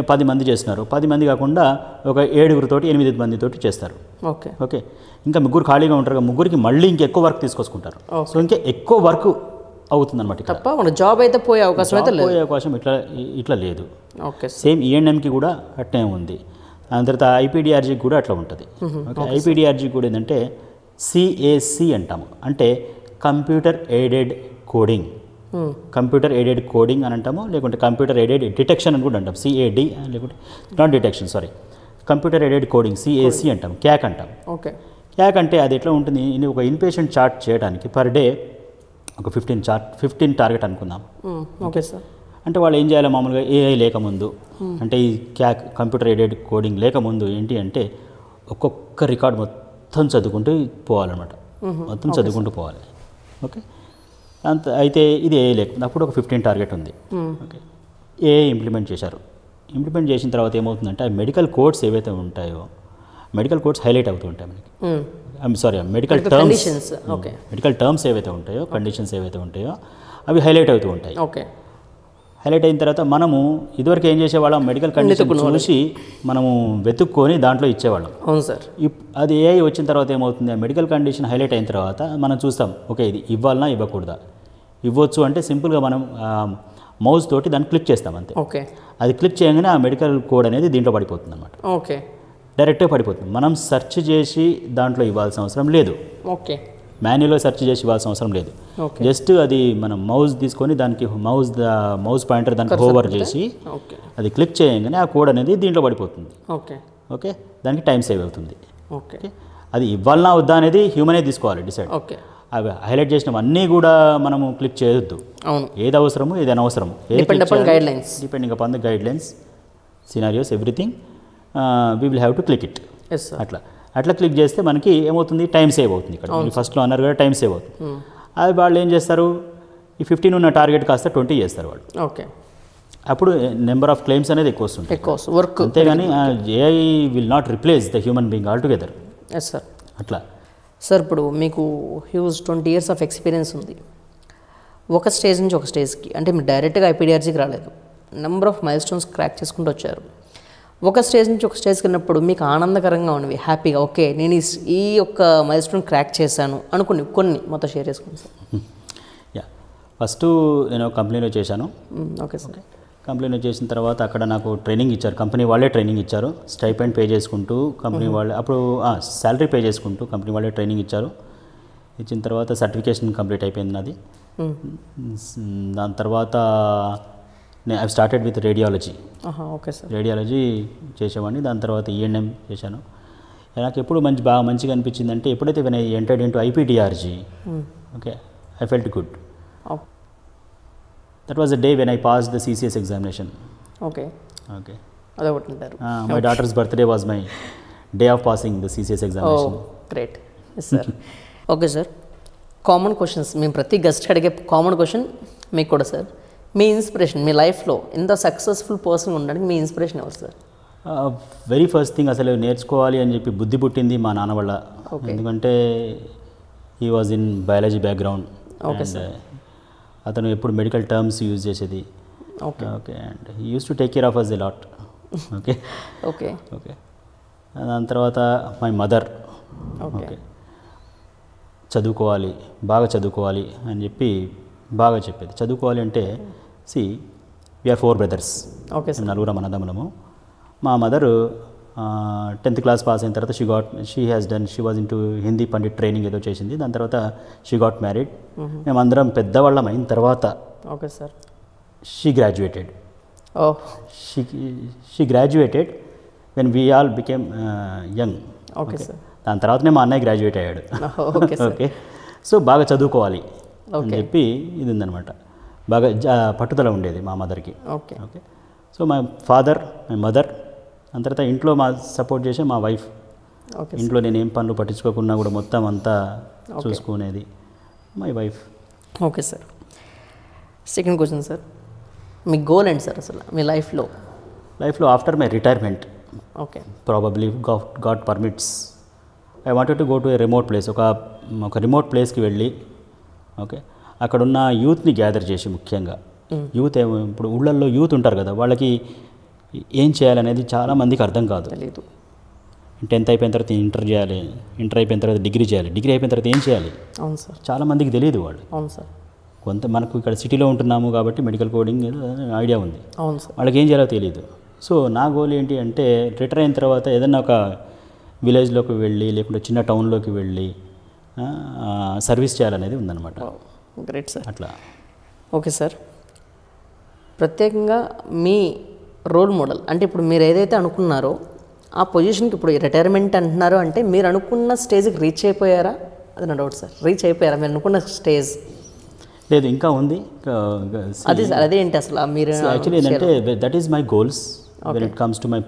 10 మంది చేస్తున్నారు, 10 మంది కాకుండా ఒక 7 తోటి 8 మందితోటి చేస్తారు. ఓకే ఓకే ఇంకా ముగ్గురు ఖాళీగా ఉంటారు, ముగ్గురికి మళ్ళీ ఇంకా ఎక్కువ వర్క్ తీసుకొచ్చుకుంటారు. సో ఇంకా ఎక్కువ వర్క్ అవుతుంది అనమాట. తప్ప మన జాబ్ అయితే పోయే అవకాశం అయితే లేదు. పోయే అవకాశం ఇట్లా లేదు. ఓకే సేమ్ ఈఎన్ఎంకి కూడా అట్నే ఉంది. దాని తర్వాత ఐపీడిఆర్జీకి కూడా అట్లా ఉంటుంది. ఓకే ఐపీడిఆర్జీ కూడా ఏంటంటే సిఏసి అంటాము, అంటే computer aided coding. Computer aided coding అని అంటాము, లేకుంటే కంప్యూటర్ ఎయిడెడ్ డిటెక్షన్ అని కూడా అంటాం, సిఏడి లేకుంటే not detection sorry computer aided coding CAC అంటాం, క్యాక్ అంటాం. ఓకే క్యాక్ అంటే అది ఎట్లా ఉంటుంది, ఒక ఇన్పేషెంట్ చార్ట్ చేయడానికి పర్ డే ఒక 15 టార్గెట్ అనుకుందాం. Okay sir. అంటే వాళ్ళు ఏం చేయాలి, మామూలుగా ఏఐ లేకముందు అంటే ఈ క్యాక్ కంప్యూటర్ ఎయిడెడ్ కోడింగ్ లేకముందు ఏంటి అంటే ఒక్కొక్క రికార్డ్ మొత్తం చదువుకుంటూ పోవాలన్నమాట, మొత్తం చదువుకుంటూ పోవాలి. ఓకే అంత అయితే ఇది ఏఐ లేకపోతే అప్పుడు ఒక 15 టార్గెట్ ఉంది. ఓకే ఏఐ ఇంప్లిమెంట్ చేశారు. ఇంప్లిమెంట్ చేసిన తర్వాత ఏమవుతుందంటే ఆ మెడికల్ కోడ్స్ ఏవైతే ఉంటాయో మెడికల్ కోడ్స్ హైలైట్ అవుతూ ఉంటాయి మనకి. సారీ మెడికల్ టర్మ్స్ ఏవైతే ఉంటాయో కండిషన్స్ ఏవైతే ఉంటాయో అవి హైలైట్ అవుతూ ఉంటాయి. ఓకే హైలైట్ అయిన తర్వాత మనము ఇదివరకు ఏం చేసేవాళ్ళం, మెడికల్ కండిషన్ చూసి మనము వెతుక్కొని దాంట్లో ఇచ్చేవాళ్ళం. అవును సార్. అది ఏఐ వచ్చిన తర్వాత ఏమవుతుంది, ఆ మెడికల్ కండిషన్ హైలైట్ అయిన తర్వాత మనం చూస్తాం, ఓకే ఇది ఇవ్వాలన్నా ఇవ్వకూడదా, ఇవ్వచ్చు అంటే సింపుల్గా మనం మౌస్ తోటి దాన్ని క్లిక్ చేస్తాం అంతే. ఓకే అది క్లిక్ చేయగానే ఆ మెడికల్ కోడ్ అనేది దీంట్లో పడిపోతుంది అనమాట. ఓకే డైరెక్ట్గా పడిపోతుంది. మనం సెర్చ్ చేసి దాంట్లో ఇవ్వాల్సిన అవసరం లేదు. ఓకే మాన్యువల్గా సెర్చ్ చేసి ఇవ్వాల్సిన అవసరం లేదు. జస్ట్ అది మనం మౌస్ తీసుకొని దానికి మౌస్ పాయింటర్ దానికి హోవర్ చేసి అది క్లిక్ చేయగానే ఆ కోడ్ అనేది దీంట్లో పడిపోతుంది. ఓకే ఓకే దానికి టైం సేవ్ అవుతుంది. ఓకే అది ఇవ్వాలన్నా వద్దా అనేది హ్యూమనే తీసుకోవాలి డిసైడ్. ఓకే అవి హైలైట్ చేసినవన్నీ కూడా మనము క్లిక్ చేయొద్దు. అవును ఏది అవసరము ఏది అనవసరము depending upon the guidelines scenarios everything we will have to click it. అట్లా క్లిక్ చేస్తే మనకి ఏమవుతుంది, టైం సేవ్ అవుతుంది. ఇక్కడ మీరు ఫస్ట్లో అన్నారు కదా టైం సేవ్ అవుతుంది. అది వాళ్ళు ఏం చేస్తారు, ఈ 15 ఉన్న టార్గెట్ కాస్త 20 చేస్తారు వాళ్ళు. ఓకే అప్పుడు నెంబర్ ఆఫ్ క్లెయిమ్స్ అనేది ఎక్కువ వస్తుంది, వర్క్. అంతేగాని AI will not replace the human being altogether. Yes sir. అట్లా సార్ ఇప్పుడు మీకు హ్యూజ్ 20 years ఆఫ్ ఎక్స్పీరియన్స్ ఉంది. ఒక స్టేజ్ నుంచి ఒక స్టేజ్కి, అంటే మీరు డైరెక్ట్గా ఐపీడిఆర్జీకి రాలేదు, number of mile stones crack చేసుకుంటూ వచ్చారు. ఒక స్టేజ్ నుంచి ఒక స్టేజ్కి వెళ్ళినప్పుడు మీకు ఆనందకరంగా ఉన్నవి, హ్యాపీగా ఓకే నేను ఈ యొక్క మైల్ స్టోన్ క్రాక్ చేశాను అనుకుని కొన్ని మొత్తం షేర్ చేసుకోండి సార్. యా ఫస్ట్ నేను కంపెనీలో చేశాను. Okay sir. కంపెనీలో చేసిన తర్వాత అక్కడ నాకు ట్రైనింగ్ ఇచ్చారు, కంపెనీ వాళ్ళే ట్రైనింగ్ ఇచ్చారు. స్టైపెండ్ పే చేసుకుంటూ కంపెనీ వాళ్ళే, అప్పుడు శాలరీ పే చేసుకుంటూ కంపెనీ వాళ్ళే ట్రైనింగ్ ఇచ్చారు. ఇచ్చిన తర్వాత సర్టిఫికేషన్ కంప్లీట్ అయిపోయింది నాది. దాని తర్వాత I started with radiology. Okay sir. Radiology చేసేవాడిని. దాని తర్వాత ఈఎన్ఎం చేశాను. నాకు ఎప్పుడు బాగా మంచిగా అనిపించింది అంటే ఎప్పుడైతే when I entered into IPDRG, okay I felt good. That was the day when I pass the CCS examination. Okay okay అదొకటి అంటారు. My daughter's birthday was my day of passing the CCS examination. Great sir. Okay sir, common questions మేము ప్రతి గెస్ట్కి అడిగే common question మీకు కూడా sir. మీ inspiration, మీ లైఫ్లో ఇంత successful person ఉండడానికి మీ ఇన్స్పిరేషన్ ఎవరు సార్? వెరీ ఫస్ట్ థింగ్ అసలు నేర్చుకోవాలి అని చెప్పి బుద్ధి పుట్టింది మా నాన్న వల్ల. ఎందుకంటే he was in biology background. Okay sir. అతను ఎప్పుడు మెడికల్ టర్మ్స్ యూజ్ చేసేది. Okay okay and he used to take care of us a lot. Okay okay okay దాని తర్వాత మై మదర్. ఓకే చదువుకోవాలి, బాగా చదువుకోవాలి అని చెప్పి బాగా చెప్పేది. చదువుకోవాలి అంటే వీఆర్ 4 బ్రదర్స్. Okay sir. నలుగురం అన్నదమ్ములము. మా మదరు 10th క్లాస్ పాస్ అయిన తర్వాత she was into Hindi Pandit training ఏదో చేసింది. దాని తర్వాత షీ గాట్ మ్యారీడ్. మేమందరం పెద్దవాళ్ళం అయిన తర్వాత okay sir she graduated. Oh she graduated when we all became young. Okay sir. దాని తర్వాతనే మా అన్నయ్య గ్రాడ్యుయేట్ అయ్యాడు. Okay sir. ఓకే. సో బాగా చదువుకోవాలి అని చెప్పి ఇది ఉందన్నమాట. బాగా పట్టుదల ఉండేది మా మదర్కి. Okay okay. So my father, my mother, దాని తర్వాత ఇంట్లో మా సపోర్ట్ చేసే మా వైఫ్. ఓకే. ఇంట్లో నేను ఏం పనులు పట్టించుకోకుండా కూడా మొత్తం అంతా చూసుకునేది my wife. Okay sir. Second question sir, me goal ఏంటి సార్ అసలు మీ లైఫ్లో? After my retirement okay probably got permits, I wanted to go to A remote place. ఒక రిమోట్ ప్లేస్కి వెళ్ళి ఓకే అక్కడున్న యూత్ని గ్యాదర్ చేసి, ముఖ్యంగా యూత్ ఇప్పుడు ఊళ్ళల్లో యూత్ ఉంటారు కదా, వాళ్ళకి ఏం చేయాలనేది చాలామందికి అర్థం కాదు. తెలీదు. 10th అయిపోయిన తర్వాత ఇంటర్ చేయాలి, ఇంటర్ అయిపోయిన తర్వాత డిగ్రీ చేయాలి, డిగ్రీ అయిపోయిన తర్వాత ఏం చేయాలి అవును సార్ చాలామందికి తెలియదు. వాళ్ళు అవును సార్. మనకు ఇక్కడ సిటీలో ఉంటున్నాము కాబట్టి మెడికల్ కోడింగ్ ఐడియా ఉంది, అవును సార్. వాళ్ళకి ఏం చేయాలో తెలియదు. సో నా గోల్ ఏంటి అంటే రిటైర్ అయిన తర్వాత ఏదన్నా ఒక విలేజ్లోకి వెళ్ళి లేకుంటే చిన్న టౌన్లోకి వెళ్ళి సర్వీస్ చేయాలనేది ఉందన్నమాట. Great sir. అట్లా. Okay sir. ప్రత్యేకంగా మీ రోల్ మోడల్ అంటే ఇప్పుడు మీరు ఏదైతే అనుకున్నారో ఆ పొజిషన్కి ఇప్పుడు రిటైర్మెంట్ అంటున్నారో అంటే మీరు అనుకున్న స్టేజ్కి రీచ్ అయిపోయారా? అది నా డౌట్ సార్. రీచ్ అయిపోయారా మీరు అనుకున్న స్టేజ్? లేదు, ఇంకా ఉంది. అది సార్ అదేంటి అసలు మీరు యాక్చువల్లీ ఏంటంటే that is my goals when it comes to my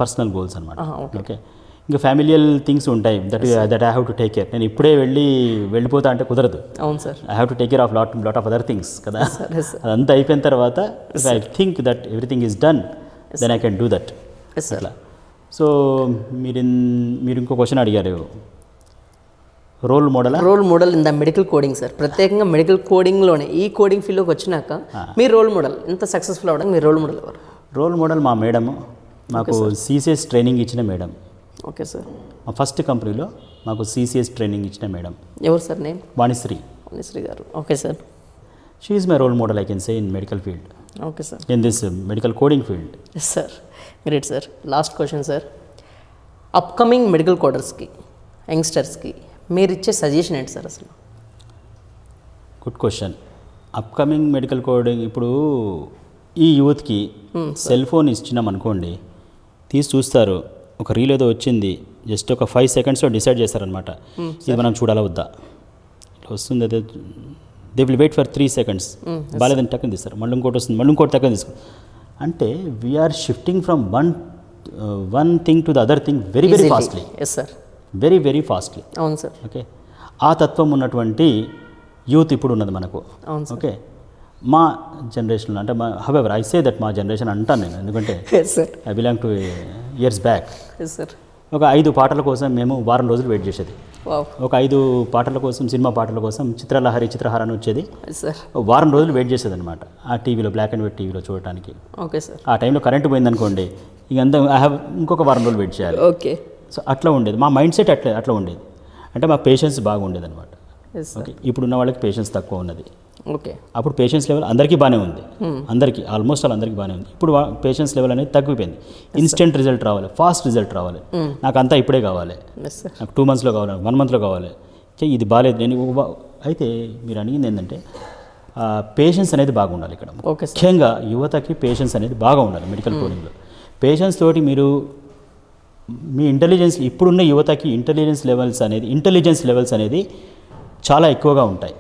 personal goals అనమాట. ఓకే. ఇంకా ఫ్యామిలియల్ థింగ్స్ ఉంటాయి that I have to take care. నేను ఇప్పుడే వెళ్ళిపోతా అంటే కుదరదు. అవును sir. I have to take care of lot of other things కదా. అదంతా అయిపోయిన తర్వాత if I think that everything is done then I can do that. అట్లా. సో మీరు ఇంకో క్వశ్చన్ అడిగారు, role model in the medical coding sir. ప్రత్యేకంగా మెడికల్ కోడింగ్లోనే ఈ కోడింగ్ ఫీల్డ్లోకి వచ్చినాక మీ రోల్ మోడల్ ఇంత సక్సెస్ఫుల్ అవ్వడానికి మీ రోల్ మోడల్ ఎవరు? రోల్ మోడల్ మా మేడం, మాకు CCS ట్రైనింగ్ ఇచ్చిన మేడం. Okay sir. మా ఫస్ట్ కంపెనీలో మాకు CCS ట్రైనింగ్ ఇచ్చిన మేడం. ఎవరు సార్ నేమ్? వాణిశ్రీ గారు. Okay sir. She is my role model I can say in medical field. Okay sir. In this medical coding field. Yes sir. Great sir. Last question sir, upcoming medical కోడర్స్కి యంగ్స్టర్స్కి మీరు ఇచ్చే suggestion ఏంటి sir అసలు? Good question. Upcoming medical coding ఇప్పుడు ఈ యూత్కి cell phone ఇచ్చినాం అనుకోండి, తీసి చూస్తారు, ఒక రీల్ ఏదో వచ్చింది, జస్ట్ ఒక 5 సెకండ్స్లో డిసైడ్ చేస్తారనమాట ఇది మనం చూడాలా వద్దా. ఇట్లా వస్తుంది, అదే they will wait for 3 seconds, బాగాలేదని టక్కని తీస్తారు, మళ్ళీ ఇంకోటి వస్తుంది, మళ్ళీ ఇంకోటి టక్కని తీసుకో. అంటే we are shifting from one thing to the other thing very fastly. Yes sir. Very fastly. అవును సార్. ఓకే. ఆ తత్వం ఉన్నటువంటి యూత్ ఇప్పుడు ఉన్నది మనకు. ఓకే. మా జనరేషన్లో అంటే హవెవర్ ఐ సే దట్ మా జనరేషన్ అంటాను నేను, ఎందుకంటే I belong two years back. ఒక 5 పాటల కోసం మేము వారం రోజులు వెయిట్ చేసేది. ఒక 5 పాటల కోసం, సినిమా పాటల కోసం చిత్రహార అని వచ్చేది, వారం రోజులు వెయిట్ చేసేది అనమాట. ఆ టీవీలో, బ్లాక్ అండ్ వైట్ టీవీలో చూడటానికి. Okay sir. ఆ టైంలో కరెంట్ పోయిందనుకోండి, ఇక అంతా ఇంకొక వారం రోజులు వెయిట్ చేయాలి. ఓకే. సో అట్లా ఉండేది మా మైండ్ సెట్, అట్లా ఉండేది. అంటే మా పేషెన్స్ బాగుండేది అనమాట. ఓకే. ఇప్పుడున్న వాళ్ళకి పేషెన్స్ తక్కువ ఉన్నది. ఓకే. అప్పుడు పేషెన్స్ లెవెల్ అందరికీ బాగానే ఉంది, అందరికీ ఆల్మోస్ట్ అందరికీ బాగానే ఉంది. ఇప్పుడు పేషెన్స్ లెవెల్ అనేది తగ్గిపోయింది. ఇన్స్టెంట్ రిజల్ట్ రావాలి, ఫాస్ట్ రిజల్ట్ రావాలి, నాకు అంతా ఇప్పుడే కావాలి, నాకు 2 మంత్స్లో కావాలి, 1 మంత్లో కావాలి, ఇది బాగాలేదు. నేను అయితే మీరు అడిగింది ఏంటంటే పేషెన్స్ అనేది బాగా ఉండాలి ఇక్కడ. ముఖ్యంగా యువతకి పేషెన్స్ అనేది బాగా ఉండాలి మెడికల్ కోడింగ్లో. పేషెన్స్ తోటి మీరు మీ ఇంటెలిజెన్స్, ఇప్పుడున్న యువతకి ఇంటెలిజెన్స్ లెవెల్స్ అనేది చాలా ఎక్కువగా ఉంటాయి.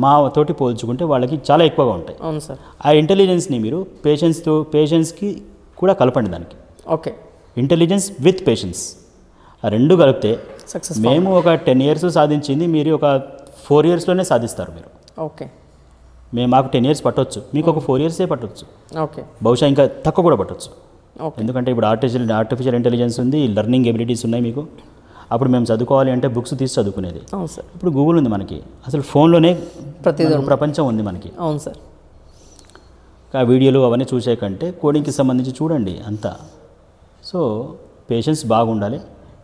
మా తోటి పోల్చుకుంటే వాళ్ళకి చాలా ఎక్కువగా ఉంటాయి. అవును సార్. ఆ ఇంటెలిజెన్స్ని మీరు పేషెన్స్కి కూడా కలపండి దానికి. ఓకే. ఇంటెలిజెన్స్ విత్ పేషెన్స్, ఆ రెండు కలిపితే సక్సెస్. మేము ఒక 10 years సాధించింది మీరు ఒక 4 yearsలోనే సాధిస్తారు మీరు. ఓకే. మాకు 10 years పట్టవచ్చు, మీకు ఒక 4 years పట్టవచ్చు. ఓకే. బహుశా ఇంకా తక్కువ కూడా పట్టవచ్చు. ఎందుకంటే ఇప్పుడు ఆర్టిఫిషియల్ ఇంటెలిజెన్స్ ఉంది, లెర్నింగ్ ఎబిలిటీస్ ఉన్నాయి మీకు. అప్పుడు మేము చదువుకోవాలి అంటే బుక్స్ తీసి చదువుకునేది. అవును సార్. ఇప్పుడు గూగుల్ ఉంది మనకి, అసలు ఫోన్లోనే ప్రపంచం ఉంది మనకి. అవును సార్. ఆ వీడియోలు అవన్నీ చూసే కంటే కోడింగ్కి సంబంధించి చూడండి అంతా. సో పేషెన్స్ బాగుండాలి,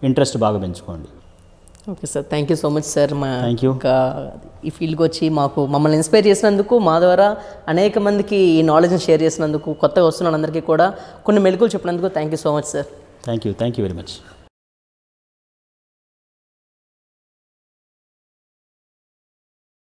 ఇంట్రెస్ట్ బాగా పెంచుకోండి. Okay sir, thank you so much sir. Thank you. ఇంకా ఈ ఫీల్డ్కి వచ్చి మమ్మల్ని ఇన్స్పైర్ చేసినందుకు, మా ద్వారా అనేక మందికి ఈ నాలెడ్జ్ని షేర్ చేసినందుకు, కొత్తగా వస్తున్న అందరికీ కూడా కొన్ని మెలకువలు చెప్పినందుకు thank you so much sir. Thank you very much.